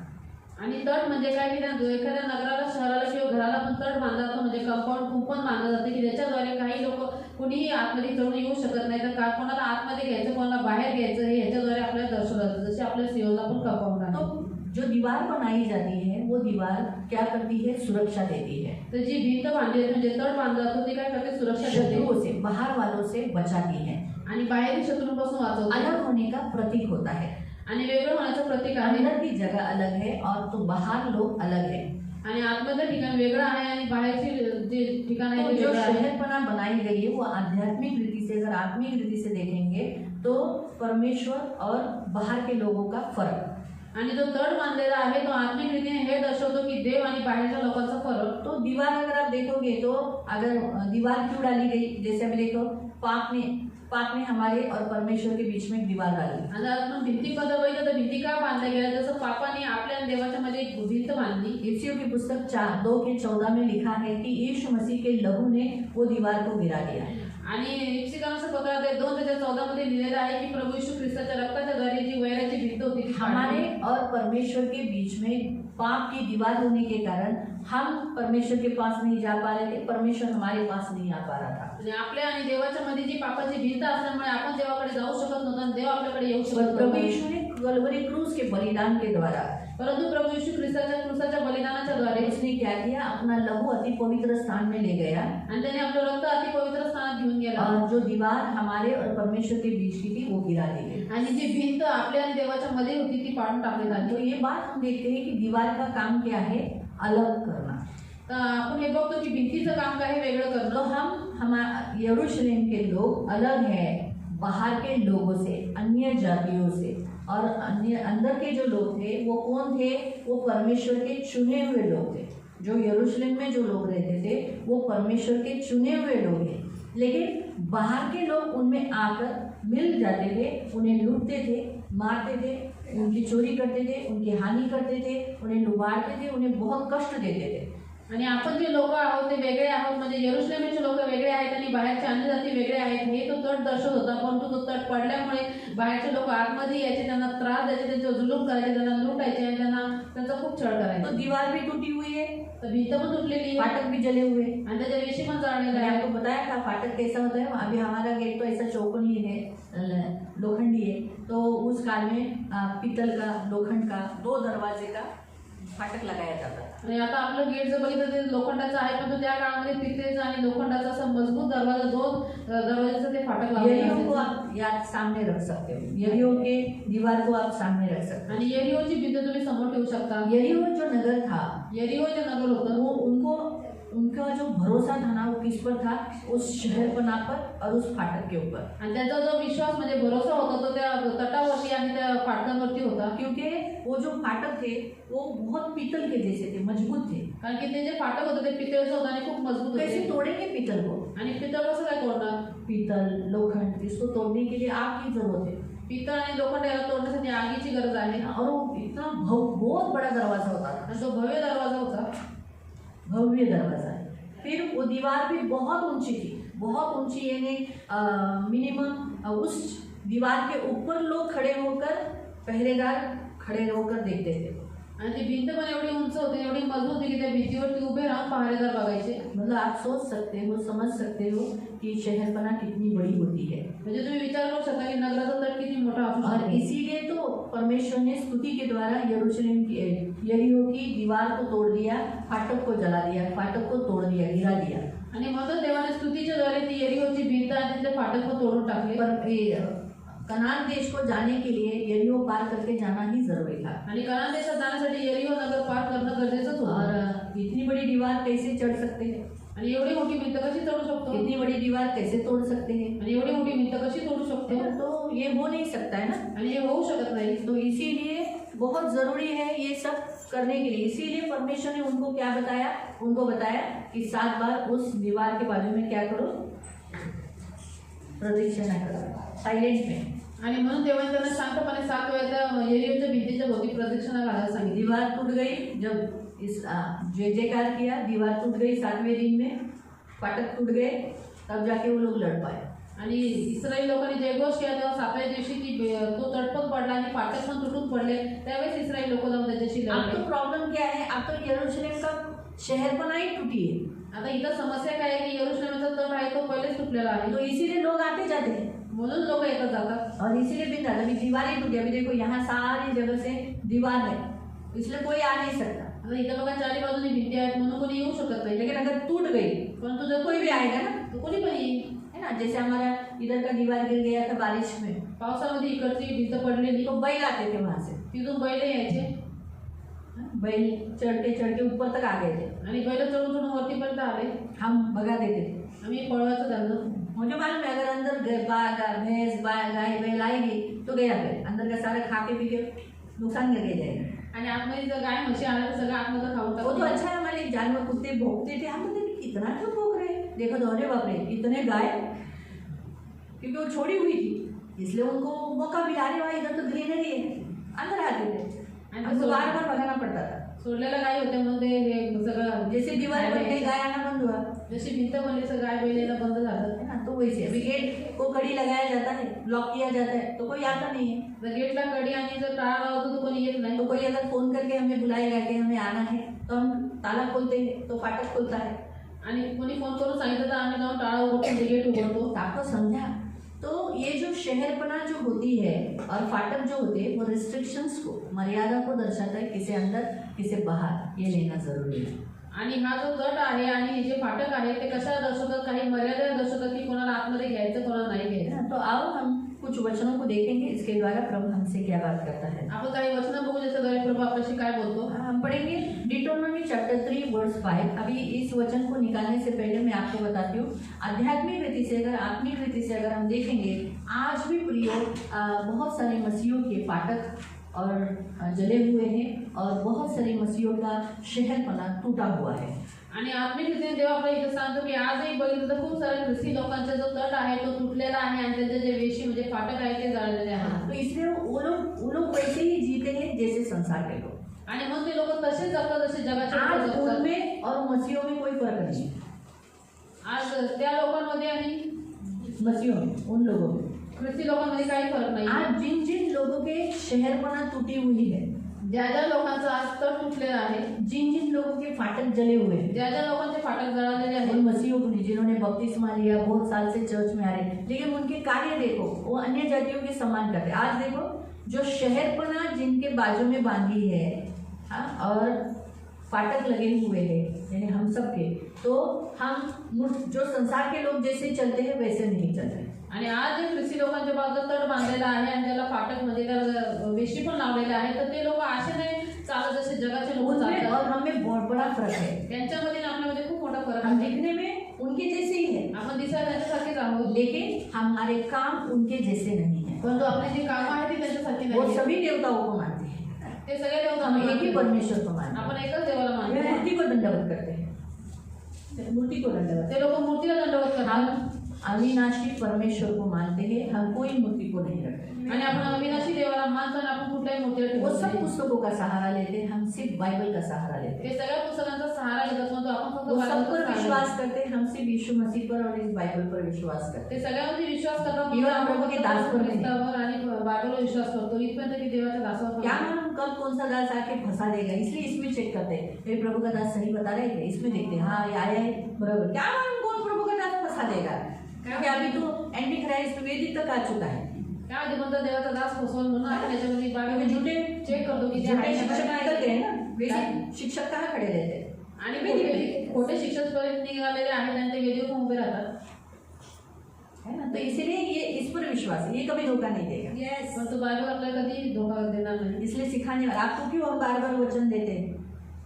आणि तट म्हणजे काय की त्या एखाद्या नगराला, शहराला किंवा घराला पण तट बांधला जातो, म्हणजे कंपाऊंड कुंपण बांधलं जाते की ज्याच्याद्वारे काही लोक कुणीही आतमध्ये जाऊन येऊ शकत नाही. तर कोणाला आतमध्ये घ्यायचं, कोणाला बाहेर घ्यायचं, हे ह्याच्याद्वारे आपल्याला दर्शवलं जातं. जसे आपल्या सियोनला पण कंपाऊंड आहे. तो जो दीवार बनाई जाती है वो दीवार क्या करती है? सुरक्षा देती है। तर जी भिंत बांधली जाते, म्हणजे तट बांधला जातो, ते काय करते? सुरक्षा देते शत्रुओं से, बाहर वालों से बचाती है, आणि बाहेरील शत्रूंपासून वाचवते. अलग होने का प्रतीक होता है। आणि वेगळं होण्याचं प्रतीक आहे. अंदर की जगह अलग है और तो बाहर लोग अलग है। आणि आतमधलं ठिकाण वेगळं आहे आणि बाहेरची जे ठिकाण आहे तो ते जो वेगळं आहे. शहरपना बनाई गई है वो आध्यात्मिक रीति से, अगर आत्मिक रीति से देखेंगे तो परमेश्वर और बाहर के लोगों का फर्क। आणि जो तट बांधलेला आहे तो आत्मिक रीतीने हे दर्शवतो की देव आणि बाहेरच्या लोकांचा फरक. तो दीवार अगर आप देखोगे तो, अगर दीवार क्यों डाली गई? जैसे अभी देखो, पाप ने हमारे और परमेश्वर के बीच में एक दीवार डाली। आणि आपण भिंतीबद्दल बघितलं तर भिंती का बांधल्या गेल्या? जसं पापाने आपल्या आणि देवाच्या मध्ये एक भिंत बांधली. इफिसियों की पुस्तक 2:14 में लिखा है कि यीशु मसीह के लहू ने वो दीवार को गिरा दिया। आणि इफिसियोंच्या पत्रात 2:14 मध्ये लिहिलेलं आहे की प्रभू येशू ख्रिस्ताच्या रक्ताच्या द्वारे जी वैराची भिंत होती ती हमारे और परमेश्वर के बीच में पाप की दीवार होने के कारण हम परमेश्वर के पास नहीं जा पा रहे थे, परमेश्वर हमारे पास नहीं आ पा रहा था। आणि आपल्या आणि देवाच्या मध्ये जी पापाची भिंत असल्यामुळे आपण देवाकडे जाऊ शकत नव्हतो आणि देव आपल्याकडे येऊ शकत प्रभु नव्हता. यीशु ने कलवरी क्रूस के बलिदान के द्वारा, परंतु प्रभू येशू ख्रिस्ताच्या क्रूसाच्या बलिदानाच्या द्वारे उसने क्या किया? अपना लहू अति पवित्र स्थान में ले गया आणि त्याने आपलं रक्त अति पवित्र स्थानात घेऊन गेला. और जो दीवार हमारे और परमेश्वर के बीच की थी वो गिरा दी गई। आणि जी भिंत आपल्या आणि देवाच्या मध्ये होती ती पाडून टाकली तो झाली. ये बात हम देखते हैं कि दीवार का काम क्या है? अलग करना। तर आपण हे बघतो की भिंतीचं काम काय? वेगळं तो करणं. हम यरूशलेम के लोग अलग हैं बाहर के लोगों से, अन्य जातियों से। और अन्य अंदर के जो लोग थे वो कौन थे? वो परमेश्वर के चुने हुए लोग थे। जो यरूशलेम में जो लोग रहते थे वो परमेश्वर के चुने हुए लोग हैं, लेकिन बाहर के लोग उनमें आकर मिल जाते थे, उन्हें लूटते थे, मारते थे, उनकी चोरी करते थे, उनकी हानि करते थे, उन्हें लुबाड़ते थे, उन्हें बहुत कष्ट देते थे। आणि आपण जे लोक आहोत ते वेगळे आहोत, म्हणजे यरूशलेमचे लोक वेगळे आहेत आणि बाहेरचे अन्य जाती वेगळे आहेत, हे तो तट दर्शवत होता. परंतु तो तट पडल्यामुळे बाहेरचे लोक आतमध्ये यायचे, त्यांना त्रास द्यायचे, त्यांच्यावर जुलूम करायचे, त्यांना लुटायचे आणि त्यांचा खूप छळ तो करायचा. दीवार भी टूटी हुई है, तर भिंत पण तुटलेली आहे फाटक भी जले हुए। आणि त्याच्या वेशी पण जाळलेल्या मैंने आहे. आपको बताया था फाटक कैसा होता है। अभी हमारा गेट तो ऐसा चौकोनी है, लोखंडी है, तो उस काल में पीतल का, लोखंड का 2 दरवाजे का फाटक लगाया जाता था। आणि आता आपलं गेट जर बघितलं ते लोखंडाचं आहे, पण त्या काळामध्ये पितळेचा आणि लोखंडाचा असा मजबूत दरवाजा, 2 दरवाजाचं ते फाटक यरीहो को लावलेलं आप याद सामने रख सकते हो, यरीहो के दीवार को आप सामने रख सकते आणि यरीहोची भिंत तुम्ही समोर ठेवू शकता. हो। यरीहो जो नगर था, यरीहो जे नगर होतं वो उनका जो भरोसा था ना वो किस पर था? उस शहरपना पर और उस फाटक के ऊपर। आणि त्याचा जो विश्वास म्हणजे भरोसा होता तो त्या तटावरती आणि त्या फाटकांवरती होता, क्योंकि वो जो फाटक थे वो बहुत पीतल के जैसे थे, मजबूत थे। कारण की ते जे फाटक होतं ते पितळचं होतं आणि खूप मजबूत कैसे होते। तोड़ेंगे पीतल को? आणि पितळ कसं काय तोडणार? पीतल, लोखंड, इसको तोड़ने के लिए आग की जरूरत है। पितळ आणि लोखंड याला तोडण्यासाठी आगीची गरज आहे। और वो इतना बहुत बड़ा दरवाजा होता था, आणि तो भव्य दरवाजा होता। भव्य दरवाजा है। फिर वो दीवार भी बहुत ऊंची थी, बहुत ऊंची, यानी मिनिमम उस दीवार के ऊपर लोग खड़े होकर, पहरेदार खड़े होकर देखते थे। आणि ती भिंत पण एवढी उंच होती, एवढी मजबूत होती की त्या भिंतीवरती उभे राहून पहारेदार बघायचे। मतलब आप सोच सकते हो, समझ सकते हो कि शहरपना कितनी बड़ी होती है। म्हणजे तुम्ही विचार करू शकता की नगराचा तट किती मोठा असू और शकतो। इसीलिए तो परमेश्वर ने स्तुति के द्वारा यरूशलेम की यरीहो की दीवार को तोड़ दिया, फाटक को जला दिया, फाटक को तोड़ दिया, गिरा दिया। आणि म्हणून देवाने स्तुतीच्या द्वारे ती यरीहोची भिंत आणि तिचे फाटक पण तोडून टाकले। पर ये कनान देश को जाने के लिए यरीहो पार करके जाना ही जरूरी था। आणि कनान देशात जाण्यासाठी यरीहो नगर पार करणं गरजेचंच होतं। और इतनी बड़ी दीवार कैसे चढ़ सकते हैं? आणि एवढी मोठी भिंत कशी तोडू शकतो? इतनी बड़ी दीवार कैसे तोड़ सकते हैं? आणि एवढी मोठी भिंत कशी तोडू है शकतो? ना? तो ये हो नहीं सकता है ना। आणि हे होऊ शकत नाही। तो इसीलिए बहुत जरूरी है ये सब करने के लिए। इसीलिए परमेश्वर ने उनको क्या बताया? उनको बताया कि 7 बार उस दीवार के बाजू में क्या करो? प्रदक्षिणा करो, साइलेंट में। आणि म्हणून देवाने त्यांना शांतपणे 7 वेळा त्या यरीहोच्या भिंतीच्या भोवती प्रदक्षिणा घालायला सांगितली। दीवार टूट गई, जब इस जय जयकार किया, दीवार टूट गई 7वें दिन में, फाटक टूट गए, तब जाके वो लोग लड़ पाए। आणि इस्रायली लोकांनी जयघोष केला तेव्हा 7व्या दिवशी तो तटपट पडला आणि फाटक पण तुटून पडले। त्यावेळेस इस्रायली लोक जाऊन त्याच्याशी अब लढले। तो प्रॉब्लम क्या है? अब तो यरूशलेम का शहरपना ही टूटी है, आता इथं समस्या काय आहे की यरूशलेमचा तट आहे तो पहिलेच तुटलेला आहे, तो इसीलिए लोग आते जाते हैं म्हणून लोक येतात जातात। और इसीलिए भी अभी दीवार ही टूटी। अभी देखो यहाँ सारी जगह से दीवार है, इसलिए कोई आ नहीं सकता। आता इथं बघा चारी बाजूने भिंती आहेत म्हणून कोणी येऊ शकत नाही। लेकिन अगर टूट गई परंतु जर कोई भी आएगा ना, तो कोणी पण येईल, है ना। जैसे हमारा इधर का दीवार गिर गया था बारिश में, पावसामध्ये इकडची भिंत पडलेली, तो बैल आते थे वहां से, तिथून बैल यायचे बैल चढ़ के ऊपर तक आ गए थे। आणि बैल चढून चढून वरतीपर्यंत आले। हम भगा देते थे। आम्ही पळवायचो त्यांना। मुझे मालूम है अगर अंदर भैंस गाय बैल आएगी तो गया फिर अंदर का सारा खा के पी के नुकसान करके जाएगा। आणि आतमध्ये जर गाय म्हशी आल्या तर सगळं आतमध्ये खाऊन वो तो टाकते। अच्छा है, हमारे जानवर कुत्ते भौंकते थे, हम बोलते थे कितना क्यों भौंक रहे हैं? देखो तो अरे बाप रे इतने गाय, क्योंकि वो छोड़ी हुई थी इसलिए उनको मौका मिला रही, वहाँ इधर तो ग्रीनरी है, अंदर आते थे, हमको बार बार भगाना पड़ता था। सोडलेल्या गाय होत्या म्हणून ते हे सगळं जैसे दीवार बन गई गाय आना बंद हुआ, जशी भिंत बनली तसं गाय बैल येणं बंद झालं। है ना। तो वैसे अभी गेट को कड़ी लगाया जाता है, लॉक किया जाता है, तो कोई आता नहीं है। जर गेटला कडी आणि जर टाळा लावतो तो कोणी येत नाही। तो कोई अगर फोन करके हमें बुलाएगा कि हमें आना है तो हम ताला खोलते हैं, तो फाटक खुलता है। आणि कोणी फोन करून सांगितलं तर आम्ही जाऊन टाळा उघडतो, गेट उघडतो। तो आपको समझा? तो ये जो शहरपना जो होती है और फाटक जो होते हैं वो रिस्ट्रिक्शंस को, मर्यादा को दर्शाता है, किसे अंदर किसे बाहर, ये लेना जरूरी है। आणि हा जो तट आहे आणि हे जे फाटक आहे ते कशाला दर्शवतात? काही मर्यादा दर्शवतात की कोणाला आतमध्ये घ्यायचं कोणाला नाही घ्यायचं। तो आओ हम कुछ वचनों को देखेंगे, इसके द्वारा प्रभु हमसे क्या बात करता है। आपण काही वचन बघू ज्याच्याद्वारे प्रभू आपल्याशी काय बोलतो। हम पढ़ेंगे डिटोनॉमी चैप्टर 3 वर्स 5। अभी इस वचन को निकालने से पहले मैं आपको बताती हूँ, आध्यात्मिक रीति से अगर आत्मिक रीति से अगर हम देखेंगे, आज भी प्रियो बहुत सारे मसीहों के फाटक और जले हुए हैं और बहुत सारे मसीहों का शहरपना टूटा हुआ है। आणि आत्मिक रीतीने देव आपल्याला इथं सांगतो की आजही बघितलं तर खूप सारे ख्रिस्ती लोकांचा जो तट आहे तो तुटलेला आहे आणि त्यांचे जे वेशी म्हणजे फाटक आहे ते जळलेले आहेत। तो इसलिए वो लोग वैसे ही जीते हैं जैसे संसार के लोग, आणि मग ते लोक तसेच जगतात जसे जगाचे लोक आज जगतात। उनमें और मसीहों में कोई फर्क नहीं है। आज त्या लोकांमध्ये आणि मसीहों में, उन लोगों में ख्रिस्ती लोकांमध्ये काही फरक नाही। आज जिन जिन लोगों के शहरपना टूटी हुई है, ज्या ज्या लोकांचा आज तट तुटलेला आहे, जिन जिन लोगों के फाटक जले हुए हैं, ज्या ज्या लोकांचे फाटक जळालेले उन आहेत, मसीहों को नहीं, जिन्होंने बपतिस्मा लिया, बहुत साल से चर्च में आ रहे हैं, लेकिन उनके कार्य देखो, वो अन्य जातियों के सम्मान करते हैं। आज देखो जो शहरपना जिनके बाजू में बांधी है, हाँ, और फाटक लगे हुए हैं, यानी हम सब के, तो हम जो संसार के लोग जैसे चलते हैं वैसे नहीं चलते। आणि आज जे ख्रिस्ती लोकांच्या बाजूला तट बांधलेला आहे आणि त्याला फाटक मध्ये त्याला वेशी पण लावलेले आहे, तर ते लोक असे नाही चालत जसे जगाचे लोक उनमें और चालतात। हमें बहुत बड़ा फर्क है। त्यांच्यामध्ये आणि आपल्यामध्ये खूप मोठा फरक हम आहे। दिखने में उनके जैसे ही है, आपण दिसायला त्यांच्यासारखेच आहोत, लेकिन हमारे काम उनके जैसे नहीं है। परंतु आपले जे काम आहे ते त्यांच्यासारखे वो नाही सभी देवताओं को मानते हैं, ते सगळे देवता हम एक ही मानतात. परमेश्वर को मानते आपण एकच देवाला हैं, मानतो. वे मूर्ति को दंडवत करते हैं, मूर्ति को दंडवत। ते लोक मूर्तीला दंडवत करतात हम अविनाशी परमेश्वर को मानते हैं, हम कोई मूर्ति को नहीं रखते। आणि आपण अविनाशी देवाला मानतो आणि आपण कुठल्याही मूर्तीला वो ठेवत सब नाही. पुस्तकों का सहारा लेते हैं, हम सिर्फ बाइबल का सहारा लेते हैं। ते सगळ्या पुस्तकांचा सहारा घेतात म्हणतो आपण फक्त वो सब बायबलचा पर सहारा विश्वास घेतो. करते हैं, हम सिर्फ यीशु मसीह पर और इस बाइबल पर विश्वास करते ते सगळ्यावरती विश्वास करतात केवळ आपण प्रभू के फक्त दास पर नहीं. ख्रिस्तावर आणि बायबलवर विश्वास करतो इथपर्यंत की देवाच्या दासावर हैं। क्या पण. मालूम कब कौन सा दास आके फंसा देगा, इसलिए इसमें चेक करते हैं, ये प्रभु का दास सही बता रहे थे, इसमें देखते हैं हाँ ये आया है बराबर। क्या मालूम कौन प्रभु का दास फंसा देगा, क्योंकि अभी तो एंटी क्राइस्ट वेदी तक आ चुका है। काय आधी म्हणतात देवाचा दास फसवून म्हणून आपण याच्यामध्ये क्योंकि बायबल झूठे चेक करतो की ते झूठे आहे का शिक्षक नाही. निकलते हैं ना, वैसे शिक्षक कहाँ खड़े रहते हैं, आणि खोटे शिक्षक निघालेले आहेत आणि ते वेदीवर पण उभे राहतात. है ना। तो इसीलिए ये इस पर विश्वास है, ये कभी धोखा नहीं देगा। पण तो बायबल आपल्याला कधी धोका देणार नाही. इसलिए सिखाने वाला आपको क्यों हम बार बार वचन देते हैं,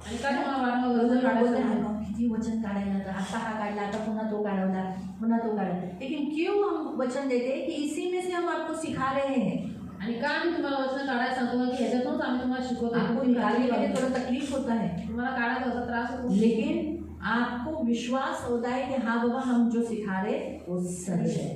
आणि काय तुम्हाला वारंवार रोज वचन बोलते काढायचं हैं नाही. "अहो, किती वचन काढायला आता आता हा काढला, आता पुन्हा तो काढवला, पुन्हा तो काढला", लेकिन क्यों हम वचन देते हैं कि इसी में से हम आपको सिखा रहे हैं। आणि का आम्ही तुम्हाला वचन काढायला सांगतो की ह्याच्यातूनच आम्ही तुम्हाला शिकवतो. आपको निकालने के लिए थोड़ा तकलीफ होता है, तुम्हाला काढायचा होता त्रास होतो. लेकिन आपको विश्वास होता है कि हाँ बाबा हम जो सिखा रहे वो सही है।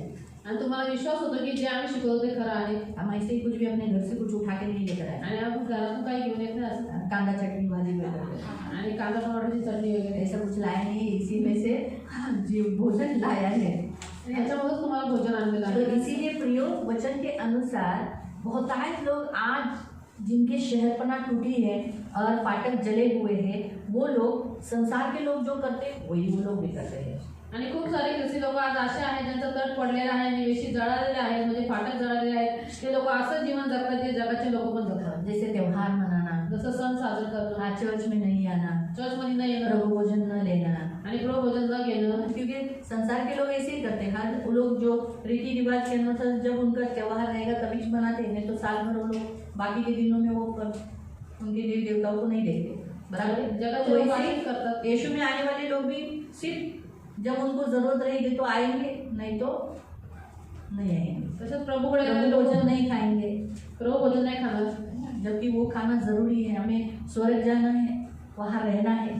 आणि तुम्हाला विश्वास होतो की जे आम्ही शिकवतो ते खरं आहे. हम ऐसे ही कुछ भी अपने घर से कुछ उठा के नहीं लेकर आए, आणि आपण घरातून काही घेऊन येत नाही असं. कांदा चटनी भाजी वगैरह आणि कांदा टमाटोची चटणी वगैरे ऐसा कुछ लाया नहीं, इसी में से जो भोजन लाया है। ह्याच्यामध्येच तुम्हाला भोजन आणलेलं तो आहे. इसीलिए प्रियो वचन के अनुसार बहुतायत लोग आज जिनके शहरपना टूटी है और फाटक जले हुए हैं, वो लोग संसार के लोग जो करते हैं वही वो लोग भी करते हैं। आणि खूप सारे ख्रिस्ती लोक आज असे आहेत ज्यांचा तट पडलेला आहे आणि वेशी जळालेले आहेत म्हणजे फाटक जळालेले आहेत. ते लोक असं जीवन जगतात जे जगाचे लोक पण जगतात. जैसे त्योहार मनाना, जसं सण साजरा करणं, हाँ चर्च में नहीं आना, चर्चमध्ये न येणं प्रभु भोजन न लेना, आणि प्रभू भोजन न घेणं. क्योंकि संसार के लोग ऐसे ही करते हैं। हर वो लोग जो रीति रिवाज के अनुसार जब उनका त्योहार रहेगा तभी मनाते हैं, नहीं तो साल भर वो लोग बाकी के दिनों में वो उनके देवी देवताओं को नहीं देखते, बराबर। जगाचे तो लोक ऐसे असेच करतात. यीशु में आने वाले लोग भी सिर्फ जब उनको जरूरत रहेगी तो आएंगे, नहीं तो नहीं आएंगे। तसंच प्रभूकडे प्रभु गेलेले लोक भोजन नहीं खाएंगे, प्रभू भोजन नाही खाणार. जबकि वो खाना जरूरी है। हमें स्वर्ग जाना है, वहाँ रहना है,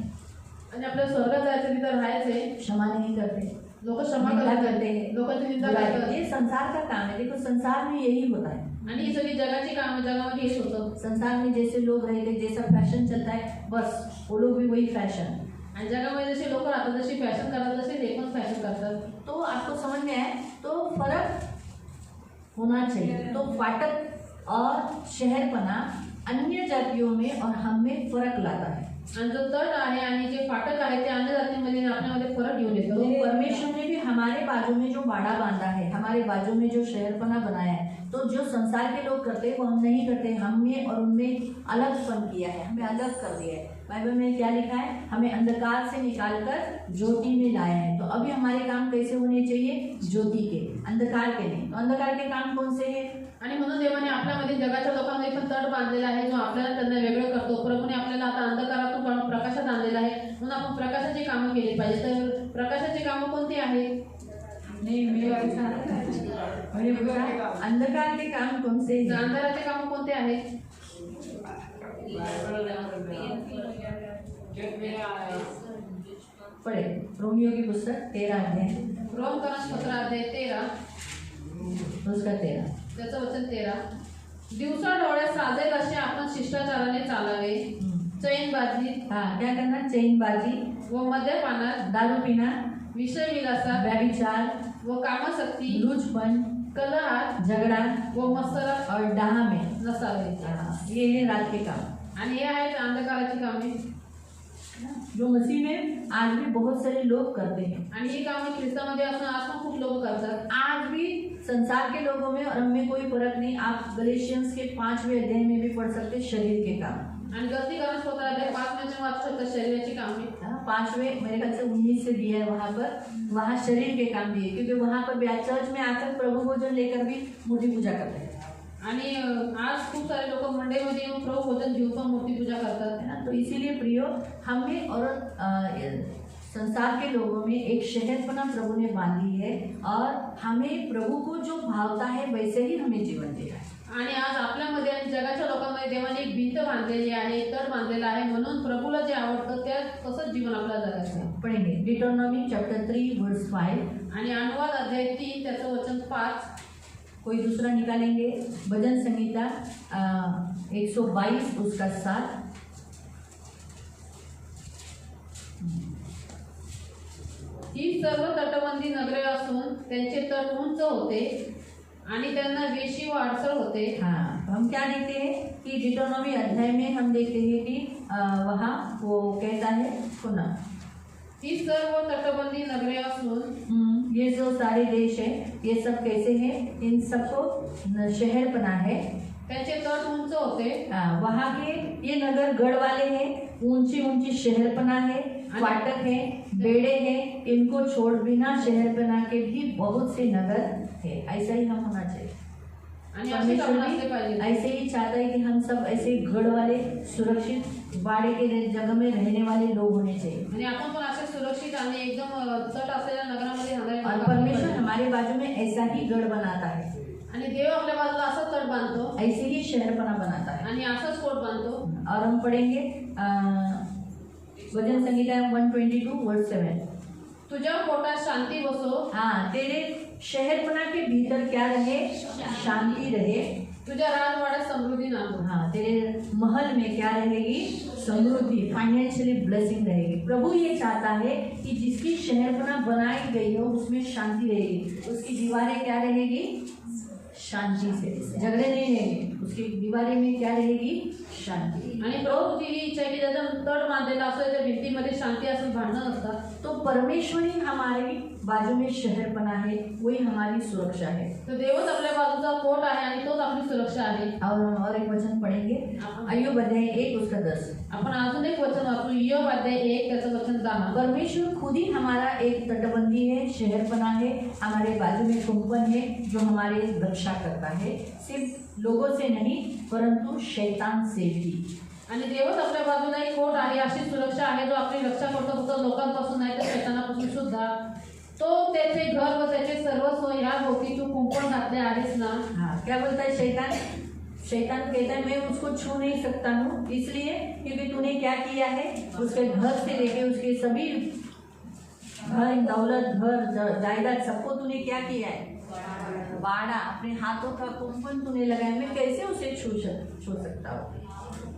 आणि आपल्याला स्वर्गात जायचं तिथं राहायचंय. क्षमा नहीं करते, लोक क्षमा निंदा करतात, करते हैं, लोकांची निंदा बुराई करतात. करते हैं। ये संसार का काम है। देखो संसार में यही होता है। आणि ही सगळी जगाची कामं जगामध्ये हेच होतं. संसार में जैसे लोग रहते, जैसा फैशन चलता है, बस वो लोग भी वही फैशन। आणि जगामध्ये जसे लोक राहतात जशी फॅशन करतात तसे ते पण फॅशन करतात. तो आपको समझ में आए तो फर्क होना चाहिए। तो फाटक और शहरपना अन्य जातियों में और हम में फर्क लाता है। आणि जो तट आहे आणि जे फाटक आहे ते अन्य जातीमध्ये आपल्यामध्ये फरक घेऊन तो येतो. परमेश्वर ने भी हमारे बाजू में जो बाड़ा बांधा है, हमारे बाजू में जो शहरपना बनाया है, तो जो संसार के लोग करते हैं वो हम नहीं करते। हमने और उनमें अलगपन किया है, हमें अलग कर दिया है। बाइबल में क्या लिखा है, हमें अंधकार से निकालकर ज्योति में लाया है। तो अभी हमारे काम कैसे होने चाहिए, ज्योति के, अंधकार के नहीं। तो अंधकार के काम कौन से है, आणि म्हणून देवाने आपल्यामध्ये जगाच्या लोकांमध्ये पण तट बांधलेला आहे जो आपल्याला त्यांना वेगळं करतो. प्रभूने आपल्याला आता अंधकारातून काढून प्रकाशात आणलेला आहे. म्हणून आपण प्रकाशाची कामं केली पाहिजे. तर प्रकाशाची कामं कोणती आहेत. नहीं मैंने पूछा अंधकार के काम कौन से हैं? अंधाराचे कामं कोणते आहेत. पढ़े रोमियो की पुस्तक 13 अध्याय, रोमकरास पत्र अध्याय 13 उसका 13। त्याचं वचन 13. दिवसा डोळ्यात साजेल असे आपण शिष्टाचाराने चालावे. चैनबाजी हाँ, क्या करना, चैनबाजी व मद्यपानात, दारू पीना, विषय विलासात व्यभिचार व कामासक्ती, लूचपन, कलहात झगड़ा व मत्सरात और डाहा में। नसावे. ये है रात के काम। आणि हे आहेत अंधकाराची कामे. जो मसीह में आज भी बहुत सारे लोग करते हैं। आणि ही कामे ख्रिस्तामध्ये असं आज पण खूप लोक करतात. आज भी संसार के लोगों में और हमें कोई फर्क नहीं। आप गलेशियंस के 5वें अध्याय में भी पढ़ सकते हैं शरीर के काम। आणि गलतीकरण पत्र अध्याय 5 मध्ये वाचू शकता शरीराची कामे. 5वें मेरे ख्याल से 19 से दिया है वहाँ पर, वहाँ शरीर के काम दिए, क्योंकि वहाँ पर भी आज चर्च में आकर प्रभु भोजन लेकर भी मूर्ति पूजा करते हैं। आणि आज खूप सारे लोक मंडईमध्ये येऊन प्रभू भोजन घेऊन पण मूर्ती पूजा करतात. है ना। तो इसीलिए प्रियो हमें और संसार के लोगों में एक शहरपना प्रभु ने बांधी है और हमें प्रभु को जो भावता है वैसे ही हमें जीवन देना है। आणि आज आपल्यामध्ये आणि नगरामध्ये देवाने एक भिंत बांधलेली आहे, तट बांधलेला आहे, म्हणून प्रभूला जे आवडतं त्या तसंच जीवन आपल्याला जगायचं आहे. पढ़ेंगे डिटोनॉमी चैप्टर 3 वर्स 5. आणि अनुवाद अध्याय 3 त्याचं वचन 5. कोई दूसरा निकालेंगे? भजन संहिता 122 उसका 7. ही सर्व तटबंदी नगरे असून त्यांचे तट उंच होते आणि त्यांना वेशी व अडसर होते. हाँ, हम क्या देखते हैं कि डिटोनॉमी अध्याय में हम देखते हैं कि वहाँ वो कहता है सुना, ही सर्व तटबंदी नगरे असून ये जो सारे देश है ये सब कैसे हैं? इन सबको शहरपना है. त्यांचे तट उंच होते. वहाँ के ये नगर गढ़ वाले हैं, ऊंची ऊंची शहरपना है, फाटक है, बेड़े हैं. इनको छोड़ बिना शहरपना के भी बहुत से नगर है. ऐसा ही हम होना चाहिए. आणि असे आपण असले पाहिजे. ऐसे ही चाहता है कि हम सब ऐसे गढ़ वाले सुरक्षित बाड़े के जगह में रहने वाले लोग होने चाहिए. आणि आपण पण असे सुरक्षित आणि एकदम तट असलेल्या नगरामध्ये राहणारे और लोक परमेश्वर पाहिजे. हमारे बाजू में ऐसा ही गढ़ बनाता है, आणि देव आपल्या बाजूला असं तट बांधतो ऐसे ही शहरपना बनाता है. आणि असंच कोट बांधतो. और हम पढ़ेंगे भजन संहिता 122 वर्स 7. तुझ्या पोटात शांती बसो, हाँ, तेरे शहरपना के भीतर क्या रहे? शांति रहे. तुझ्या राजवाड्यात समृद्धी नांदो. हाँ, तेरे महल में क्या रहेगी? समृद्धि, फाइनेंशियली ब्लेसिंग रहेगी. प्रभु ये चाहता है कि जिसकी शहरपना बनाई गई हो उसमें शांति रहेगी. उसकी दीवारें क्या रहेगी? शांति से, झगड़े नहीं रहेंगे. उसकी दीवारें में क्या रहेगी? शांति. आणि प्रभूची ही इच्छा आहे की ज्याचं तट बांधलेलं असतं त्या भिंतीमध्ये शांती असेल, भांडणं नसतात. तो परमेश्वर ही हमारी बाजू में शहरपना है, वही हमारी सुरक्षा है. तर देवच आपल्या बाजूचा कोट आहे आणि तोच आपली सुरक्षा आहे. और एक वचन पढ़ेंगे अय्यूब अध्याय 1 उसका 10. आपण अजून एक वचन वाचू, इय्योब अध्याय 1 त्याचं वचन 10. परमेश्वर खुद ही हमारा एक तटबंदी है, शहरपना है, हमारे बाजू में कुंपन है जो हमारे रक्षा करता है, सिर्फ लोगों से नहीं परंतु शैतान से भी. आणि देवच आपल्या बाजूला एक कोट आहे, अशी सुरक्षा आहे जो आपली रक्षा करतो, फक्त लोकांपासून नाही तर शैतानापासून सुद्धा. तो त्याचे घर व त्याचे सर्वस्व ह्या भोवती तू कुंपण घातले आहेस ना. हाँ, क्या बोलता है शैतान? शैतान कहता है मैं उसको छू नहीं सकता हूँ, इसलिए क्योंकि तूने क्या किया है? उसके घर से लेके उसके सभी घर दौलत, घर जायदाद सबको तूने क्या किया है? बाड़ा, अपने हाथों का कुंपन तूने लगाया. मैं कैसे उसे छू सकता हूँ?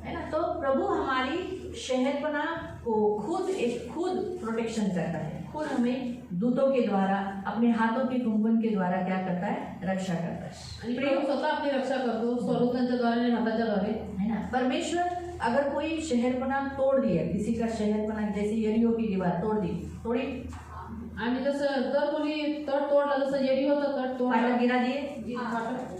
है ना. तो प्रभु हमारी शहरपना को खुद प्रोटेक्शन करता है, खुद हमें दूतों के द्वारा, अपने हाथों के कुंपन के द्वारा क्या करता है? रक्षा करता है. आणि प्रभू स्वतः आपली रक्षा करतो स्वरूपांच्या द्वारे आणि हाताच्या द्वारे. है ना. परमेश्वर अगर कोई शहरपना तोड़ दिया, किसी का शहरपना, जैसे यरीहो की दीवार तोड़ी, आणि जसं जर कोणी तट तोडला, जसं यरीहोचा तट तोडला, फाटक गिरा दिए,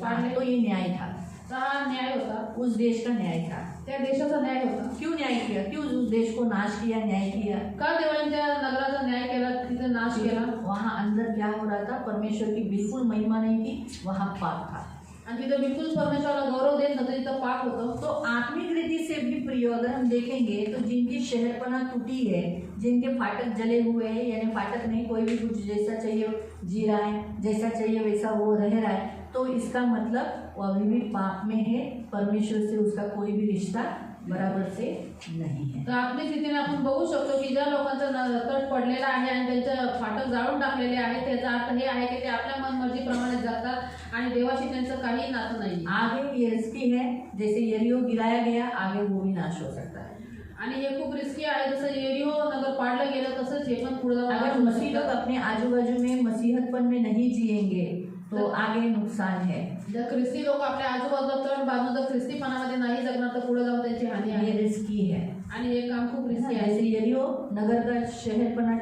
पाडले, तो ये न्याय था. हा न्याय होता, उस देश का न्याय था. त्या देशाचा न्याय होता. क्यों न्याय किया? क्यों उस देश को नाश किया, न्याय किया? का देवाने त्या नगराचा न्याय केला, तिथे नाश केला? वहाँ अंदर क्या हो रहा था? परमेश्वर की बिल्कुल महिमा नहीं थी, वहाँ पाप था. आणि तिथे बिलकुल परमेश्वराला गौरव देत नव्हतं, तिथं पाप होतं. तो आत्मिक रीति से भी प्रिय अगर हम देखेंगे तो जिनकी शहरपना टूटी है, जिनके फाटक जले हुए हैं, यानी फाटक नहीं, कोई भी कुछ जैसा चाहिए जी रहा है, जैसा चाहिए वैसा वो रह रहा है, तो इसका मतलब वो अभी भी पाप में है. परमेश्वर से उसका कोई भी रिश्ता बराबर से नहीं है. तर आपली स्थितीने आपण बघू शकतो की ज्या लोकांचा तट पडलेला आहे आणि त्यांचं फाटक जाळून टाकलेले आहे, त्याचा अर्थ हे आहे की ते आपल्या मनमर्जीप्रमाणे जगतात आणि देवाशी त्यांचं काही नातं नाही. आगे ये रिस्की है, जैसे यरीहो गिराया गया, आगे वो भी नाश हो सकता है. आणि हे खूप रिस्की आहे. जसं यरीहो नगर पाडलं गेलं तसंच हे पण पुढे जाऊन अगर मसीह लोग अपने आजू बाजू में मसीहतपन में नहीं जिएंगे तो आगे नुकसान है. जर ख्रिस्ती लोक आपल्या आजूबाजूला तट बांधून जर ख्रिस्तीपणामध्ये नाही जगणार तर पुढे जाऊन त्यांची हानी ये आहे रिस्की है. आणि हे काम खूप रिस्की आहे. जैसे यरीहो नगर का शहरपना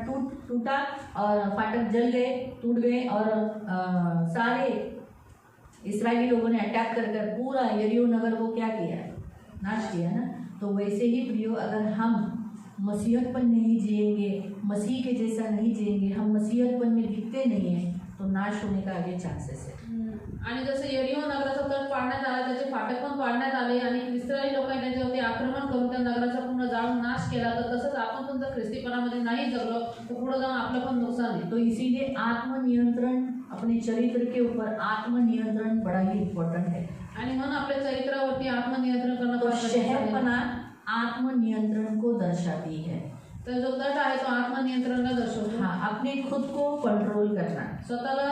टूटा और फाटक जल गए, टूट गए और सारे इस्राएली लोगों ने अटैक कर पूरा यरीहो नगर को क्या किया? नाश किया ना. तो वैसे ही प्रियो, अगर हम मसीहतपन नहीं जिएंगे, मसीह के जैसा नहीं जिएंगे, हम मसीहतपन में दिखते नहीं हैं, तो नाश होने का आगे चांसेस है. आणि जसं यरीहो नगराचा तट पाडण्यात आला, त्याचे फाटक पण पाडण्यात आले आणि इस्रायली लोकांनी त्याच्यावरती आक्रमण करून त्या नगराचा पूर्ण जाळून नाश केला. तर तसंच आपण पण जर ख्रिस्तीपणामध्ये नाही जगलो तर पुढे जाऊन आपलं पण नुकसान आहे. तो इसीलिए आत्मनियंत्रण, अपने चरित्र के ऊपर आत्मनियंत्रण बड़ा ही इम्पोर्टेंट है. आणि म्हणून आपल्या चरित्रावरती आत्मनियंत्रण करणं तो दर्शाती है। तर जो तट आहे तो आत्मनियंत्रणला दर्शवतो, हाँ, अपने खुद को कंट्रोल करना स्वतःला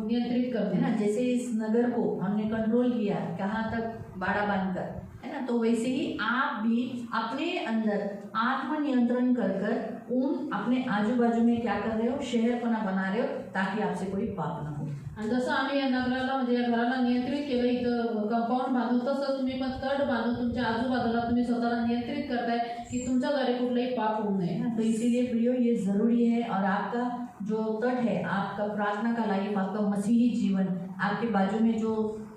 नियंत्रित है करणे। ना। जैसे इस नगर को हमने कंट्रोल किया कहाँ तक, बाड़ा बांधकर, है ना। तो वैसे ही आप भी अपने अंदर आत्मनियंत्रण कर कर उन अपने आजू बाजू में क्या कर रहे हो, शहरपना बना रहे हो, ताकि आपसे कोई पाप ना हो। आणि जसं आम्ही या नगराला म्हणजे या घराला नियंत्रित केलं, इथं कंपाऊंड बांधून, तसं तुम्ही पण तट बांधून तुमच्या आजूबाजूला तुम्ही स्वतःला नियंत्रित करताय की तुमच्याद्वारे कुठलाही पाप होऊ नये। तो इसीलिए प्रियो ये जरूरी है। और आपका जो तट है, आपका प्रार्थना का लाइफ, आपका मसीही जीवन, आपके बाजू में जो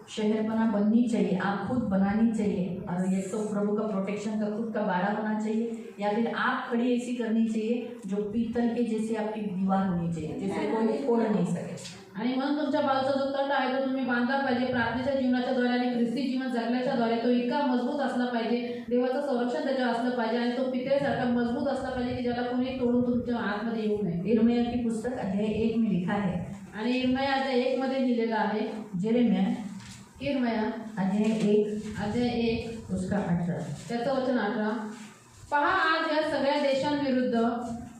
शहरपना बननी चाहिए, आप खुद बनानी चाहिए। और ये तो प्रभु का प्रोटेक्शन का खुद का बाड़ा होना चाहिए, या फिर आप खड़ी ऐसी करनी चाहिए जो पीतल के जैसे आपकी दीवार होनी चाहिए, जिसे कोई तोड़ नहीं सके। आणि म्हणून तुमच्या बाजूचा जो तट आहे तो तुम्ही बांधला पाहिजे प्रार्थनेच्या जीवनाच्या द्वारे आणि ख्रिस्ती जीवन जगण्याच्या द्वारे। तो इतका मजबूत असला पाहिजे, देवाचं संरक्षण त्याच्यावर असलं पाहिजे आणि तो पितळेसारखा मजबूत असला पाहिजे की ज्याला कोणी तोडून तुमच्या आतमध्ये येऊ नये। यिर्मयाह की पुस्तक अध्याय 1 में लिखा है, आणि यिर्मयाह अध्याय 1 मध्ये लिहिलेलं आहे, यिर्मयाह अध्याय 1 उसका 18 त्याचं वचन 18, पहा आज या सगळ्या देशांविरुद्ध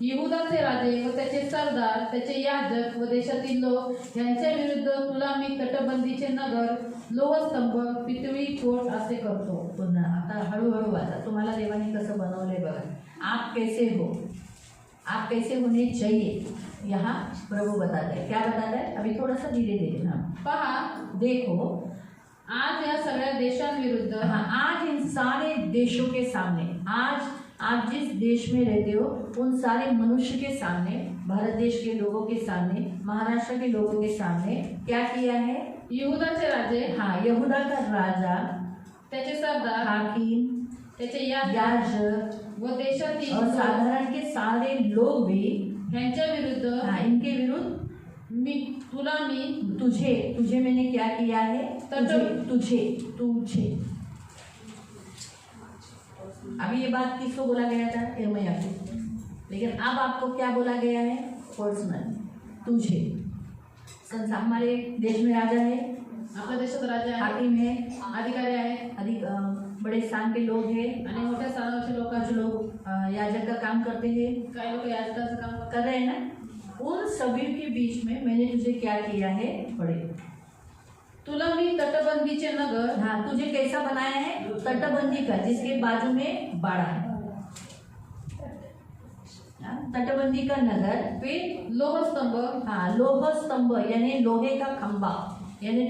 यहूदाचे राजे व त्याचे सरदार, त्याचे याजक व देशातील लोक यांच्या विरुद्ध तुला मी तटबंदीचे नगर, लोहस्तंभ, पितळी कोट असे करतो। पुन्हा आता हळूहळू वाचा, तुम्हाला देवाने कसं बनवलंय बघा। आप कैसे हो, आप कैसे होने चाहिए, यहाँ प्रभु बताता है। क्या बताता है, अभी थोड़ा सा धीरे धीरे। हाँ, पहा देखो आज या सगळ्या देशांविरुद्ध, हाँ, आज इन सारे देशों के सामने, आज आप जिस देश में रहते हो उन सारे मनुष्य के सामने, भारत देश के लोगों के सामने, महाराष्ट्र के लोगों के सामने क्या किया है, यहूदाचे राजे, हाँ, यहूदा का राजा, त्याचे सरदार, हाकिम, त्याचे याजक व देशातील और साधारण के सारे लोग भी, यांच्या विरुद्ध, हाँ, इनके विरुद्ध तुझे मैंने क्या किया है, तुझे। अभी ये बात किसको बोला गया था, यिर्मयाह को, लेकिन अब आपको क्या बोला गया है, पर्सनल, तुझे। संसार, हमारे देश में राजा है, आपल्या देशात राजा आहे, हाकिम है, अधिकारी आहे, अधिक बड़े स्थान के लोग हैं, आणि मोठ्या स्थानावरचे लोक, कुछ लोग याजक का काम करते हैं, काही लोक याजकाचं काम कर रहे हैं ना। उन सभी के बीच में मैंने तुझे क्या किया है, पढ़े, तुला मी तटबंदीचे नगर, हाँ, तुझे कैसा बनाया है, तटबंदी का, जिसके बाजू में बाड़ा है, तटबंदी का नगर, फिर लोहस्तंभ, हाँ, लोह स्तंभ यानी लोहे का खंबा, यानी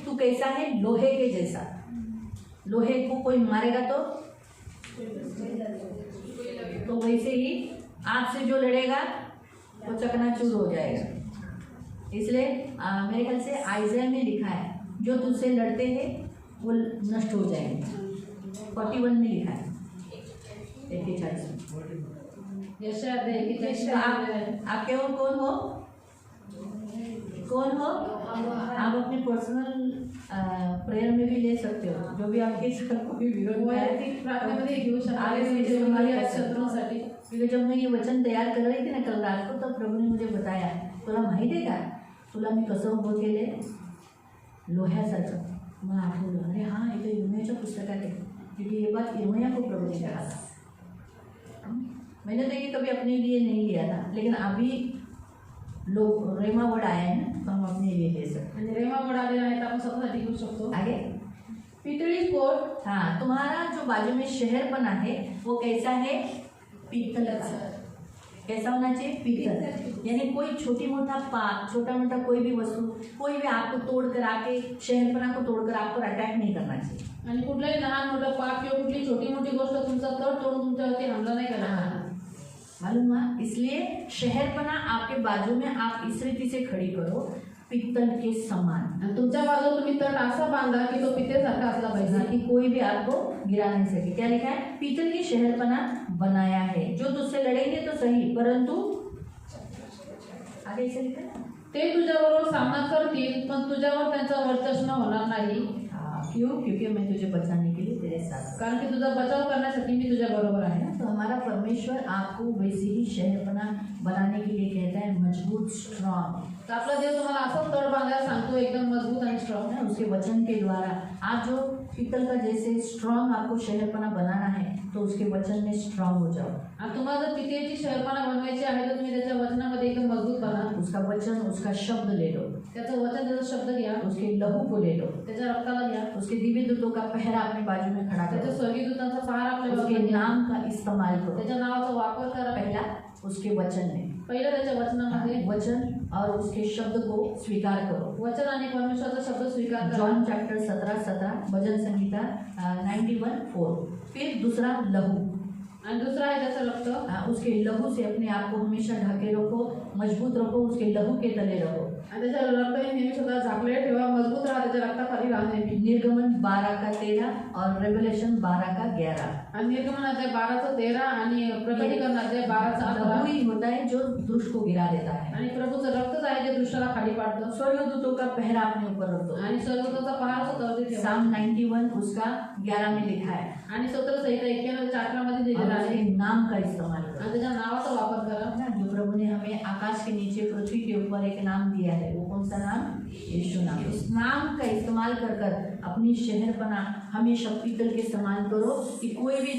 तू कैसा है, लोहे के जैसा। लोहे को कोई मारेगा तो वैसे ही आपसे जो लड़ेगा वो चकनाचूर हो जाएगा। इसलिए मेरे ख्याल से आइज़ाया में लिखा है, जो तुझसे लड़ते हैं वो नष्ट हो जाएंगे। 41 में लिखा है, 41 में। यशायाह अध्याय 41 तो आप केवल कौन हो, आप अपने पर्सनल प्रेयर में भी ले सकते हो, जो भी आपके साथ कोई विरोध में है, वैयक्तिक प्रार्थनेमध्ये घेऊ शकता, आगे से जे तुम्हारे तुम्हाला शत्रूंसाठी। क्योंकि जब मैं ये वचन तैयार कर रही थी ना कल रात को, तब प्रभु ने मुझे बताया, तुला माहिती आहे का, तुला मी कसं उभं केले, लोह्यासारखं। मला आठवलं, अरे हाँ, ये तो यिर्मयाहच्या पुस्तकात आहे, क्योंकि ये बात यिर्मयाह को प्रभु ने कहा था। मैंने तो ये कभी अपने लिए नहीं लिया था, लेकिन अभी लोग रेमा वर्ड आया है ना, तो हम अपने लिए ले सकते आणि रेमा वर्ड आलेला आहे तर आपण स्वतःसाठी घेऊ शकतो। आगे, पितळी कोट, हाँ, तुम्हारा जो बाजू में शहर बना है वो कैसा है, पीतल का। कैसा होना चाहिए, पीतल। यानी कोई छोटा मोटा कोई भी वस्तु, कोई भी आपको तोड़कर आके, शहरपना को तोड़कर आपको अटैक नहीं करना चाहिए। आणि कुठलाही लहान मोठा पाप किंवा कुठली छोटी मोठी गोष्ट तुमचा तट तोडून तुमच्यावरती हमला नाही करणार। मालूम हुआ, इसलिए शहरपना आपके बाजू में आप इस रीति से खड़ी करो, पीतल के समान। आणि तुमच्या बाजूला तुम्ही तट असा बांधा की तो पितळेसारखा असला पाहिजे कि कोई भी आपको गिरा नहीं सके। क्या लिखा है, पीतल की शहरपना बनाया है, जो तुझसे लड़ेंगे तो सही, परंतु आगे इसे लिखा है, ते तुझ्याबरोबर सामना करतील पण तुझ्यावर त्यांचा वर्चस्व होणार नाही। क्यों, क्योंकि मैं तुझे बचाने के लिए तेरे साथ, कारण की तुझा बचाव करण्यासाठी मी तुझ्या बरोबर आहे। तो हमारा परमेश्वर आपको वैसे ही शहरपना बनाने के लिए कहता है, मजबूत, स्ट्रांग। तर आपला देव तुम्हाला असं तट बांधायला सांगतो, एकदम मजबूत आणि स्ट्रॉंग। उसके वचन के द्वारा आप जो पीतल का जैसे स्ट्रांग आपको शहरपना बनाना है तो उसके वचन में स्ट्रांग हो जाओ। आणि तुम्हाला जर पितळेची शहरपणा बनवायची आहे तर तुम्ही त्याच्या वचनामध्ये एकदम मजबूत बना. उसका वचन, उसका शब्द ले लो, त्याचं वचन, त्याचा शब्द घ्या, उसके लहू को ले लो, त्याच्या रक्ताला घ्या, उसके दिव्य दूतों का पहरा अपने बाजू में खड़ा त्याच्या करो, स्वर्गीय दूतांचा पहारा आपल्या उसके बाजूला घ्या, नाम का इस्तेमाल करो। त्याच्या नावाचा वापर करा. पहला उसके वचन में, पहिलं त्याच्या वचनामध्ये वचन और उसके शब्द को स्वीकार करो। वचन आणि परमेश्वराचा शब्द स्वीकार करा. जॉन चैप्टर 17:17 भजन संहिता 91:4। फिर दूसरा लहू, आणि दुसरा आहे त्याचं रक्त. उसके लहू से अपने आप को हमेशा ढके रखो, मजबूत रखो, उसके लहू के तले रहो। आणि त्याच्या रक्ताने नेहमी स्वतः झाकले ठेवा, मजबूत राहा, त्याच्या रक्ताखाली राहा नेहमी. निर्गमन 12:13 और रेवलेशन 12:11। आणि निर्गमन अध्याय 12:13 आणि प्रकटीकरण अध्याय 12:11. लहू ही होता है जो दुष्ट को गिरा देता है। आणि प्रभूचं रक्तच आहे जे दुष्टाला खाली पाडतं. स्वर्गदूतों का पहरा अपने ऊपर रख दो। आणि स्वर्गदूताचा पहारा स्वतःवरती ठेवा. साम 91 उसका 11 में लिखा है। आणि स्तोत्र संहिता 91:4 मध्ये दिलेला और आहे. उसके नाम का इस्तेमाल करो। आणि त्याच्या नावाचा वापर करा. जो प्रभु ने हमें आकाश के नीचे पृथ्वी के ऊपर एक नाम दिया है, वो कौन सा नाम? यीशु नाम। उस नाम का इस्तेमाल कर कर अपनी शहरपना हमेशा पीतल के समान करो कि कोई भी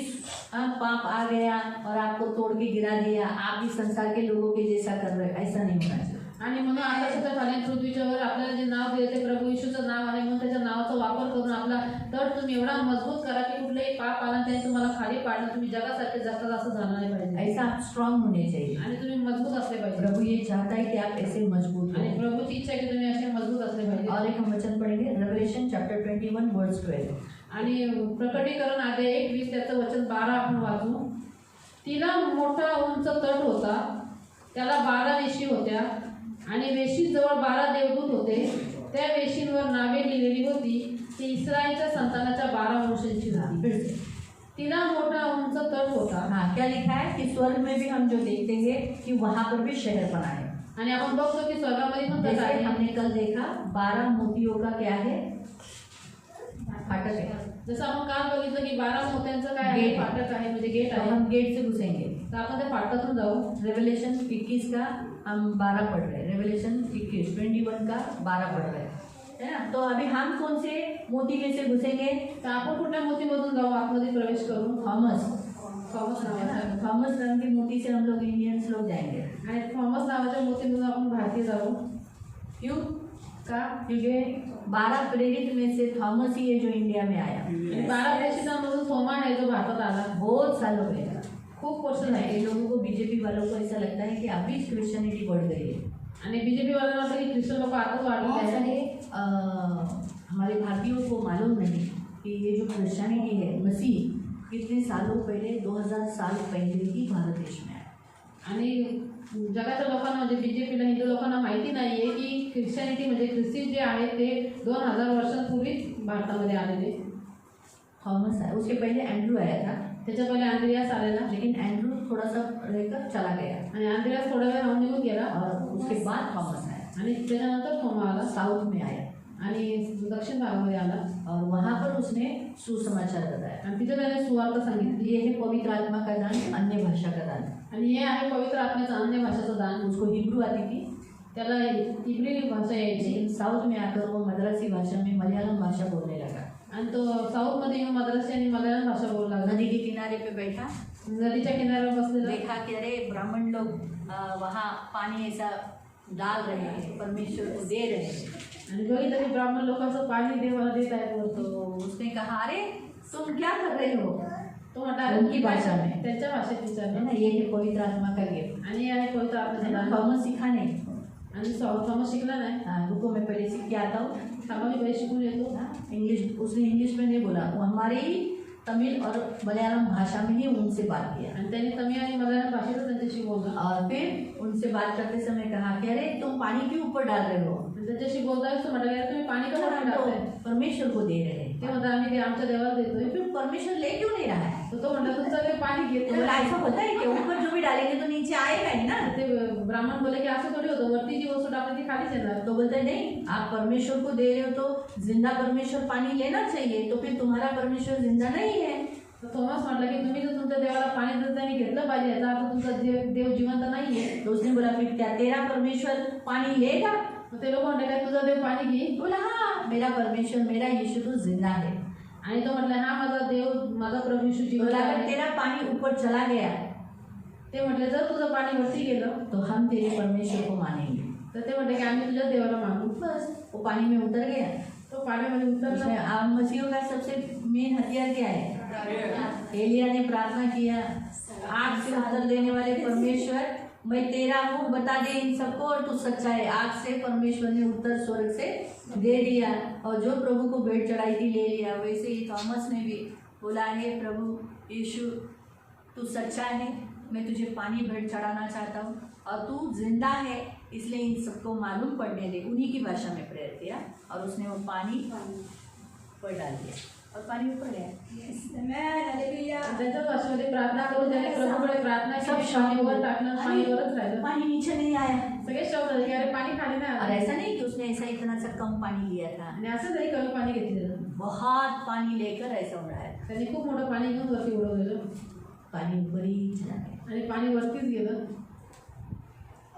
पाप आ गया और आपको तोड़ के गिरा दिया, आप भी संसार के लोगों के जैसा कर रहे, ऐसा नहीं होना चाहिए। आणि म्हणून आकाशाच्या खाली पृथ्वीच्या वर आपल्याला जे नाव दिले ते प्रभू येशूचं नाव आहे, म्हणून त्याच्या नावाचा वापर करून आपला तट तुम्ही एवढा मजबूत करा की कुठलेही पाप आला त्याने तुम्हाला खाली पाडणं, तुम्ही जगासारखे जगतात असं झालं नाही पाहिजे. ऐसा आप स्ट्रांग होने चाहिए आणि तुम्ही मजबूत असले पाहिजे. प्रभु ये चाहता है कि आप ऐसे मजबूत आणि हो। प्रभूची इच्छा आहे की तुम्ही असे मजबूत असले पाहिजे. और एक हम वचन पढ़ेंगे रेवलेशन चैप्टर 21:12। आणि प्रकटीकरण अध्याय 21 त्याचं वचन 12 आपण वाचू. तिला मोठा उंच तट होता, त्याला 12 वेशी होत्या आणि वेशीजवळ 12 देवदूत होते. त्या वेशींवर नावे लिहिलेली होती, ती इस्रायलच्या संतानाच्या 12 वंशांची होती. तिला मोठा उंच तट होता. हाँ, क्या लिखा है कि स्वर्ग में भी हम जो देखेंगे कि वहाँ पर भी शहरपना है। आणि आपण बघतो की स्वर्गामध्ये पण तसं जैसे आहे. हमने कल देखा 12 मोतियों का क्या है? फाटक है। जसं आपण काल बघितलं की 12 मोत्यांचं काय आहे? गेट. फाटक आहे, म्हणजे गेट तो आहे. हम गेट से घुसेंगे। तर आपण त्या फाटकातून जाऊ. रेवलेशन 21 का हम 12 पढ़ रहे हैं, रेवलेशन 21 का 12 पढ़ रहे हैं, है ना। तो अभी हम कौन से मोती में से घुसेंगे? तर आपण कुठल्या मोतीमधून जाऊ आतमध्ये प्रवेश करू? थॉमस नावाच्या. थॉमस नाम के मोती से हम लोग इंडियंस लोग जाएंगे। आणि थॉमस नावाच्या मोतीमधून आपण भारतीय जाऊ. क्यों? का? क्योंकि 12 प्रेरित में से थॉमस ही है जो इंडिया में आया। 12 प्रेषितांमधून थोमा आहे जो भारतात आला. बहुत सालों पहले। खूप वर्ष ये झाली. लोगों को, बीजेपी वालों को ऐसा लगता है कि अभी क्रिश्चियनिटी बढ़ गई है। आणि बीजेपी वाल्यांना वाटतं की ख्रिश्चन लोक आताच वाढत ऐसा आहे. है, हमारे भारतीयों को मालूम नहीं कि ये जो क्रिश्चियनिटी है, मसीह कितने सालों पहले 2000 साल पहले ही भारत देश में आया। आणि जगाच्या लोकांना म्हणजे बीजेपीला हिंदू लोकांना माहिती नाहीये की ख्रिश्चनिटी म्हणजे ख्रिस्ती जे आहे ते 2000 वर्षांपूर्वी भारतामध्ये आलेले. थॉमस है, उसके पहले एंड्रू आया था, त्याच्या पहिले आंद्रियास आलेला. लेकिन एंड्रू थोड़ा सा रहकर चला गया आणि आंद्रियास थोडा वेळ राहून निघून गेला. और उसके बाद थॉमस आया, आणि त्याच्यानंतर थोमा आला साउथ में आया आणि दक्षिण भागामध्ये आला. और वहाँ पर उसने सुसमाचार बताया। आणि तिथे त्याने सुवार्ता सांगितली. ये है पवित्र आत्मा का दान, अन्य भाषा का दान। आणि हे आहे पवित्र आत्म्याचं अन्य भाषेचं दान. उसको हिब्रू आती थी, त्याला इब्री भाषा यायची. लेकिन साउथ में आकर वो मद्रासी भाषा में मलयालम भाषा बोलने लगा। आणि तो साऊथमध्ये येऊन मद्रासी आणि मल्याळम भाषा बोलू लागला. नदी के किनारे पे बैठा, नदीच्या किनाऱ्यावर बसलेला. देखा कि अरे ब्राह्मण लोग वहाँ पानी ऐसा डाल रहे हैं, परमेश्वर को दे रहे हैं। आणि बघितलं की ब्राह्मण लोक असं पाणी देवाला देत आहेत वरतो. तो उसने कहा, अरे तुम क्या कर रहे हो? तो म्हटला उनकी भाषा में, त्यांच्या भाषेत है विचारलं. ना, ये है पवित्र आत्मा का गिफ्ट। आणि हे आहे पवित्र आत्म्याचं दान. थॉमस सीखा नहीं। आणि थॉमस शिकला नाही. हाँ, रुको मैं पहले सीख के आता हूँ। थांबा मी पहिले शिकून येतो. इंग्लिश, उसने इंग्लिश में नहीं बोला, वो हमारे ही तमिल और मलयालम भाषा में ही उनसे बात किया। आणि त्यांनी तमिळ आणि मल्याळम भाषेतच त्यांच्याशी बोलला. और फिर उनसे बात करते समय कहा कि अरे तुम पानी क्यों ऊपर डाल रहे हो? आणि त्याच्याशी बोलताच तो म्हटला तुम्ही पाणी का वरती तो टाकताय? परमेश्वर को दे रहे ते हैं। म्हणता आम्ही ते आमच्या देवाला देतोय. फिर परमेश्वर ले क्यों नहीं रहा है? तो म्हटला तुमचं ते पाणी तो घेत बोला ऐसा होता है कि ऊपर जो भी डालेंगे तो नीचे आएगा ही ना। ते ब्राह्मण बोले की असं थोडी होतं, वरती जी वस्तू टाकली ती खालीच येणार. तो बोलते हैं, नहीं, आप परमेश्वर को दे रहे हो तो जिंदा परमेश्वर पानी लेना चाहिए, तो फिर तुम्हारा परमेश्वर जिंदा नहीं है। तर थॉमस म्हटलं की तुम्ही जर तुमच्या देवाला पाणी देत त्यांनी घेतलं पाहिजे, याचा अर्थ तुमचा देव जिवंत नाहीये. तो उसने बोला, फिर क्या तेरा परमेश्वर पानी लेगा? मग ते लोक म्हणले काय तुझा देव पाणी घे? बोला, हाँ, मेरा परमेश्वर, मेरा यीशु तो जिंदा है। आणि तो म्हटलं हा माझा देव माझा प्रभू येशू तो जिवंत बोला अगर आहे. तेरा पानी ऊपर चला गया ते म्हटले जर तुझं पाणी वरती गेलं तो हम तेरे परमेश्वर को मानेंगे। तर ते म्हटले की आम्ही तुझ्या देवाला मानू. बस वो पानी में उतर गया। तो पाण्यामध्ये उसमें उतरला. मसीहों का सबसे मेन हथियार क्या है? एलिया ने प्रार्थना किया, आग से उत्तर देने वाले परमेश्वर मैं तेरा हूँ, बता दे इन सबको और तू सच्चा है। आग से परमेश्वर ने उत्तर स्वर्ग से दे दिया और जो प्रभु को भेंट चढ़ाई थी ले लिया। वैसे ही थॉमस ने भी बोला है प्रभु यीशु तू सच्चा है, मैं तुझे पानी भेंट चढ़ाना चाहता हूँ और तू जिंदा है, इसलिए इन सबको मालूम पड़ने दे। उन्हीं की भाषा में प्रेयर किया और उसने वो पानी ऊपर डाल दिया और पानी ऊपर गया। त्याच्या भाषेमध्ये प्रार्थना करून त्याने प्रभूकडे प्रार्थना केली. पाणीवर टाकलं, पाणीवरच राहिलं. पानी नीचे नहीं आया। सगळे शब्द झाले की अरे पाणी खाली नाही और आलं. ऐसा नहीं कि उसने ऐसा इतना सा कम पानी लिया था, आणि असं तरी कमी पाणी घेतलेलं. बहुत पानी लेकर ऐसा उड़ाया। त्यांनी खूप मोठं पाणी घेऊन वरती उडवलेलं पानी ऊपर ही चला गया, आणि पाणी वरतीच गेलं.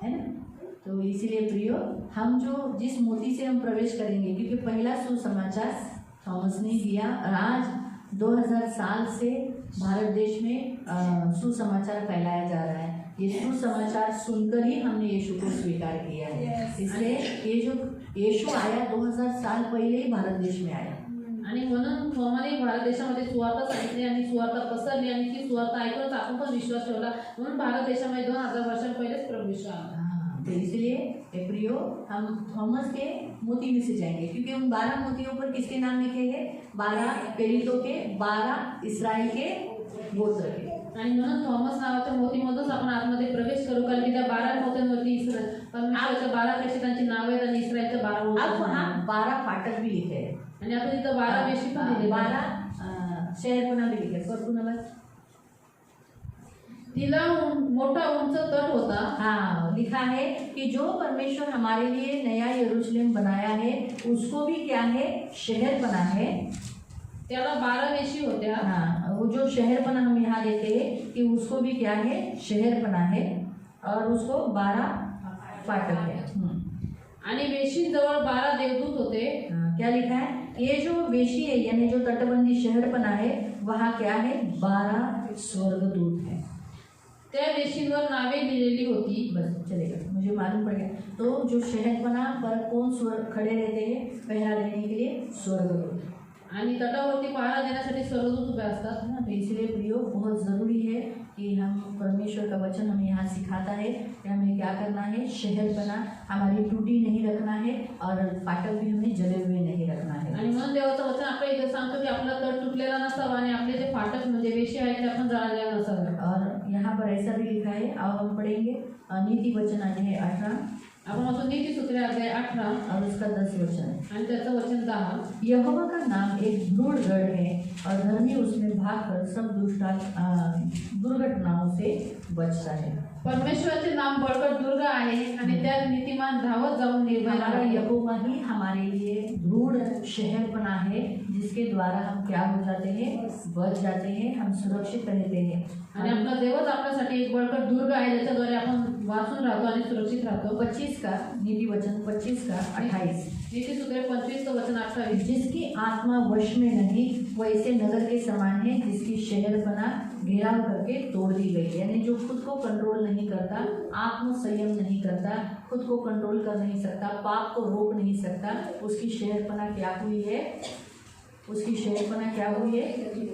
है ना। तो इसीलिए प्रियो हम जो जिस मोती से हम प्रवेश करेंगे, क्योंकि पहला सुसमाचार थॉमस ने दिया और आज 2000 साल से भारत देश में सुसमाचार फैलाया जा रहा है। ये सुसमाचार सुनकर ही हमने यीशु को स्वीकार किया है। इसलिए ये जो यीशु आया 2000 साल पहले ही भारत देश में आया। आणि म्हणून थोमाने भारत देशामध्ये सुवार्ता सांगितली आणि सुवार्ता पसरली आणि ती सुवार्ता ऐकूनच आपण पण विश्वास ठेवला. म्हणून भारत देशामध्ये 2000 वर्षां पहिलेच प्रभू येशू आला. तो इसलिए ए प्रियो हम थॉमस के मोती में से जाएंगे, क्योंकि उन 12 मोतियों पर किसके नाम लिखे हैं? 12 प्रेरितों के, 12 इस्राएल के गोत्र के। आणि म्हणून थॉमस नावाच्या मोतीमधूनच आपण आतमध्ये प्रवेश करू, कारण की त्या 12 मोत्यांवरती परमेश्वराच्या 12 प्रेषितांची नावे आहेत आणि इस्रायलच्या 12 अब वंशांची वहाँ नावे. 12 फाटक भी लिखे हैं, आणि आपण तिथं 12 वेशी पण दिलेल्या आहेत. 12 शहरपणा भी लिखे हैं। पर पुन्हा बस तिला मोठा उंच तट होता. हाँ, लिखा है कि जो परमेश्वर हमारे लिए नया यरूशलेम बनाया है उसको भी क्या है? शहर बना है। त्याला 12 वेशी होत्या. हाँ, वो जो शहर बना हम यहाँ देते हैं कि उसको भी क्या है? शहर बना है और उसको 12 फाटक है। आणि वेशींजवळ 12 देवदूत होते. क्या लिखा है? ये जो वेशी है यानी जो तटबंदी शहर बना है वहाँ क्या है? 12 स्वर्गदूत है। त्या वेशींवर नावे लिहिलेली होती. बस चलेगा, मुझे मालूम पड़ गया। तो जो शहर बना पर कौन स्वर्ग खड़े रहते हैं पहरा देने के लिए? स्वर्गदूत। आणि तटावरती पहारा देण्यासाठी स्वर्गदूत उभे असतात. तो इसलिए प्रियो बहुत ज़रूरी है कि हम परमेश्वर का वचन हमें यहाँ सिखाता है कि हमें क्या करना है? शहर बना, हमारी टूटी नहीं रखना है और फाटक भी हमें जले हुए नहीं रखना है। आणि म्हणून देवाचं वचन आपल्या इथे सांगतो की आपला तट तुटलेला नसावा आणि आपले जे फाटक म्हणजे वेशी आहेत ते आपण जाळलेले नसावे. और यहाँ पर ऐसा भी लिखा है, अब हम पढ़ेंगे नीति वचन अध्याय 18 आपण वाचू नीतिसूत्रे अध्याय 18 और उसका 10 वचन। आणि त्याचं वचन 10. यहोवा का नाम एक दृढ़ गढ़ है और धर्मी उसमें भागकर सब दुर्घटनाओं से बचता है। परमेश्वराचे नाम बळकट दुर्ग आहे आणि त्यात नीतिमान धावत जाऊन निर्भय हमारा राहतो. यहोवा ही हमारे लिए दृढ़ शहर बना है जिसके द्वारा हम क्या हो जाते हैं? बच जाते हैं, हम सुरक्षित रहते हैं। आणि आपला देवच आपल्यासाठी एक बळकट दुर्ग आहे ज्याच्याद्वारे आपण वाचून राहतो आणि सुरक्षित राहतो. 25 का नीति वचन 25 का 28। नीतिसूत्रे 25 वचन 28. जिसकी आत्मा वश में नहीं वैसे नगर के समान है जिसकी शहर बना घेराव करके तोड़ दी गई। यानी जो खुद को कंट्रोल नहीं करता, आत्म संयम नहीं करता, खुद को कंट्रोल कर नहीं सकता, पाप को रोक नहीं सकता, उसकी शहरपना क्या हुई है? उसकी शहरपना क्या हुई है?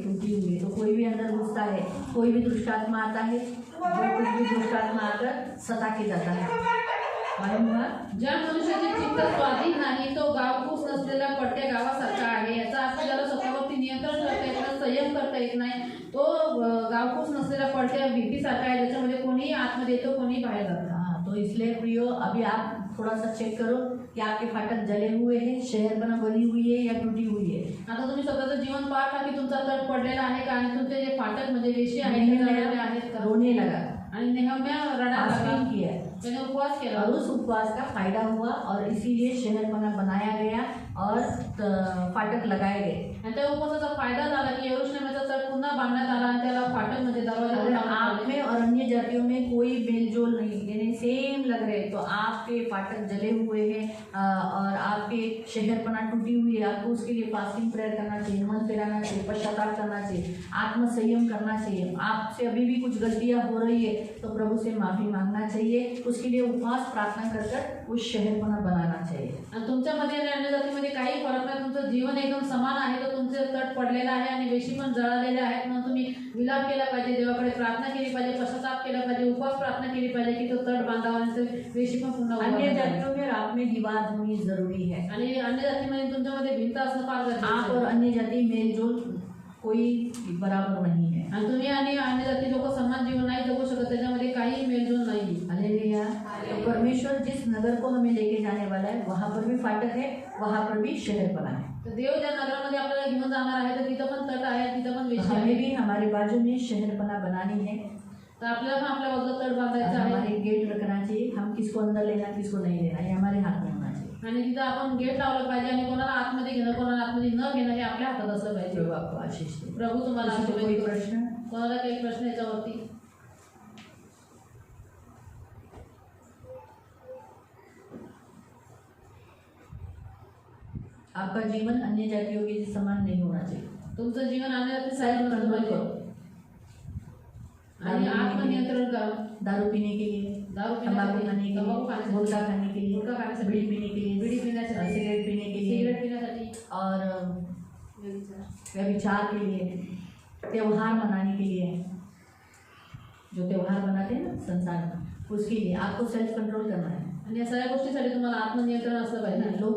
टूटी हुई है। तो कोई भी अंदर घुसता है, कोई भी दुष्टात्मा आता है, जो कुछ भी दुष्टात्मा आकर सता के जाता है, मालूम हुआ? ज्या मनुष्याचे चित्त स्वाधीन नाही तो गावकूस नसलेल्या पट्ट्या गावासारखा आहे. याचा अर्थ ज्याला स्वतःवरती नियंत्रण करता येत नाही, संयम करता येत नाही, तो गावकूस नसलेल्या पट्ट्या भीतीसारखा आहे ज्याच्यामध्ये कोणीही आतमध्ये येतो, कोणी बाहेर जातं. हाँ, तो इसलिए प्रियो अभी आप थोड़ा सा चेक करो कि आपके फाटक जले हुए हैं, शहरपना बनी हुई है या टूटी हुई है। आता तुम्ही स्वतःचं जीवन पाहता की तुमचा तट पडलेला आहे का आणि तुमचे जे फाटक म्हणजे वेशी आहेत ते जळलेले आहेत का. रोने लगा, आणि नेहम्या रडायला लागला, फास्टिंग किया त्याने उपवास केला और उस उपवास का फायदा हुआ और इसीलिए शहरपना बनाया गया और फाटक लगाए गए। आणि त्या उपवासाचा फायदा झाला की यरूशलेमाचा तट पुन्हा बांधण्यात आला आणि त्याला फाटक म्हणजे दरवाजा अगर लावण्यात आप आले. में और अन्य जातियों में कोई मेलजोल नहीं, यानी सेम लग रहे हैं, तो आपके फाटक जले हुए हैं और आपके शहरपना टूटी हुई है, आपको उसके लिए फास्टिंग प्रेयर करना चाहिए, मन फिराना चाहिए, पश्चाताप करना चाहिए, आत्म संयम करना चाहिए. आपसे अभी भी कुछ गलतियां हो रही है तो प्रभु से माफी मांगना चाहिए, उसके लिए उपवास प्रार्थना कर कर उस शहरपना बनाना चाहिए. आणि तुमच्यामध्ये आणि अन्य जातीमध्ये काही फरक नाही. तुमचं जीवन एकदम समान आहे, तर तुमचे तट पडलेला आहे आणि वेशी पण जळालेले आहेत. म्हणून तुम्ही विलाप केला पाहिजे, देवाकडे प्रार्थना केली पाहिजे, पश्चाताप केला पाहिजे, उपवास प्रार्थना केली पाहिजे की तो तट बांधावा आणि ते वेशी पण पुन्हा उभा अन्य करावा. जातियों में और आप में दीवार होनी जरूरी है. आणि अन्य जातीमध्ये तुमच्यामध्ये भिंत असणं फार गरजेचं आप आहे. और अन्य जाति मेलजोल कोई बराबर नहीं है. आणि तुम्ही आणि अन्य जाती लोक समान जीवन नाही जगू शकत, त्याच्यामध्ये काही मेलजोल नाही. हालेलुया. तो परमेश्वर जिस नगर को हमें लेके जाने वाला है वहाँ पर भी फाटक है, वहाँ पर भी शहरपना है. तर देव ज्या नगरामध्ये आपल्याला घेऊन जाणार आहे तर तिथं पण तट आहे, तिथं पण तो वेशी हमें आहे. भी हमारे बाजू में शहरपना बनानी है. तर आपल्याला पण आपल्या बाजूला तट और बांधायचा आहे. हमारे गेट रखना चाहिए, हम किसको अंदर लेना किसको नहीं लेना ये हमारे हाथ में होना चाहिए. आणि तिथं आपण गेट लावलं पाहिजे आणि कोणाला आतमध्ये घेणं कोणाला आतमध्ये न घेणं हे आपल्या हातात असलं पाहिजे. प्रभु आपको आशीष दे. प्रभू तुम्हाला किसी को आशीर्वाद कोई देतो. प्रश्न? कोणाला काही प्रश्न याच्यावरती? आपका जीवन अन्य जातियों के समान नहीं होना चाहिए. तुमचं जीवन अन्य जाती सेल्फ सारखं कंट्रोल पाहिजे. करो. आणि आत्मनियंत्रण करा. दारू पीने के लिए, दारू तंबाकू खाने पिण्यासाठी, के तंबाखू लिए, खाण्यासाठी, गुटखा खाने के लिए, गुटखा खाण्यासाठी, बीड़ी पीने के लिए, बीड़ी पिण्यासाठी, सिगरेट पीने के लिए सिगरेट पिण्यासाठी, और व्यभिचार के लिए, त्योहार मनाने के लिए, जो त्योहार मनाते हैं ना संसार में, उसके लिए आपको सेल्फ कंट्रोल करना है. आणि या सगळ्या गोष्टीसाठी तुम्हाला आत्मनियंत्रण असलं पाहिजे. लोग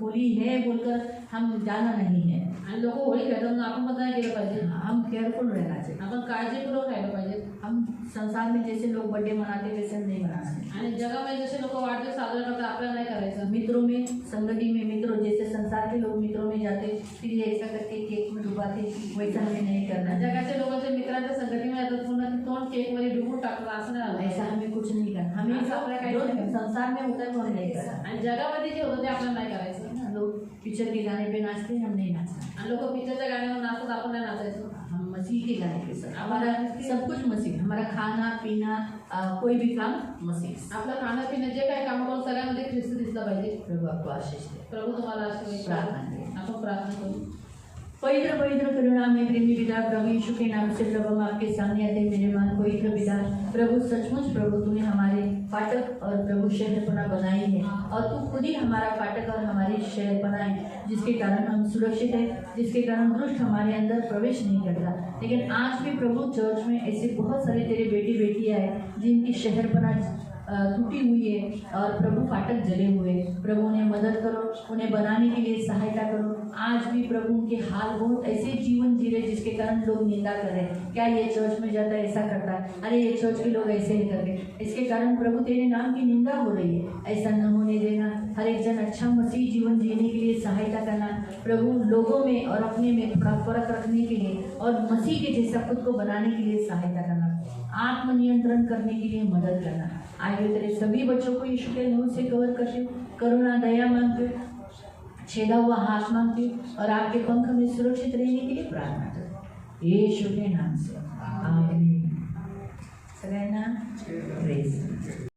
होली है बोलकर हम जाना नहीं है. आणि लोक होळी खेळतात म्हणून आपण पण नाही केलं पाहिजे. हम केयरफुल रहना चाहिए. आपण काळजीपूर्वक राहिलं पाहिजे. हम संसार में जैसे लोग बर्थडे मनाते हैं वैसे हम नहीं मनाना है. आणि जगामध्ये जसे लोक वाढदिवस साजरा करतात आपल्याला नाही करायचं. मित्रों में, संगति में मित्रों, जैसे संसार के लोग मित्रों में जाते फिर ये ऐसा करके केक में डुबाते, वैसा हमें नहीं करना है. जगाचे लोकांच्या मित्रांच्या संगतीमध्ये येतात पुन्हा ती तोंड केक मध्ये डुबून टाकतात असं नाही झालं. ऐसा हमें कुछ नहीं करना. हमें ऐसा आपल्याला काही जो नाही करना. संसार में होता है वो हम नहीं करना. आणि जगामध्ये जे होतं ते आपल्याला नाही करायचं. लोग पिक्चर के गाने पे नाचते हैं, हम नहीं नाचना. आणि लोक पिक्चरच्या गाण्यावर नाचतात, आपण नाही नाचायचं. हम मसीह के गाने पे सर. हमारा सब कुछ मसीह. हमारा खाना पीना कोई भी काम मसीह. आपलं खाणं पिणं जे काही काम करून सगळ्यामध्ये ख्रिस्त दिसलं पाहिजे. प्रभु आपको आशीष दे. प्रभू तुम्हाला आशीर्वाद प्रार्थना करू. करें. आपण प्रार्थना करू. पवित्र पवित्र करुणा में प्रेमी पिता प्रभु यीशु के नाम से प्रभु हम आपके सामने आते हैं मेरे मान पवित्र पिता. प्रभु सचमुच प्रभु तूने हमारे फाटक और प्रभु शहरपना बनाई है और तू खुद ही हमारा फाटक और हमारी शहरपना है, जिसके कारण हम सुरक्षित है, जिसके कारण दुष्ट हमारे अंदर प्रवेश नहीं करता. लेकिन आज भी प्रभु चर्च में ऐसे बहुत सारे तेरे बेटी बेटियां हैं जिनकी शहरपना टूटी हुई है और प्रभु फाटक जले हुए. प्रभु उन्हें मदद करो, उन्हें बनाने के लिए सहायता करो. आज भी प्रभु उनके हाल बहुत ऐसे जीवन जी रहे जिसके कारण लोग निंदा कर रहे हैं. क्या ये चर्च में जाता है ऐसा करता है, अरे ये चर्च के लोग ऐसे ही करते, इसके कारण प्रभु तेरे नाम की निंदा हो रही है. ऐसा न होने देना. हर एक जन अच्छा मसीह जीवन जीने के लिए सहायता करना. प्रभु लोगों में और अपने में थोड़ा फर्क रखने के लिए और मसीह के जैसा खुद को बनाने के लिए सहायता करना. आत्मनियंत्रण करने के लिए मदद करना. आए हुए तेरे सभी बच्चों को यीशु के नाम से कवर करते हो. करुणा दया मांगते हो, छेदा हुआ हाथ मांगते हो और आपके पंख में सुरक्षित रहने के लिए प्रार्थना करते हो. यीशु के नाम से आमीन. सगळ्यांना प्रेज.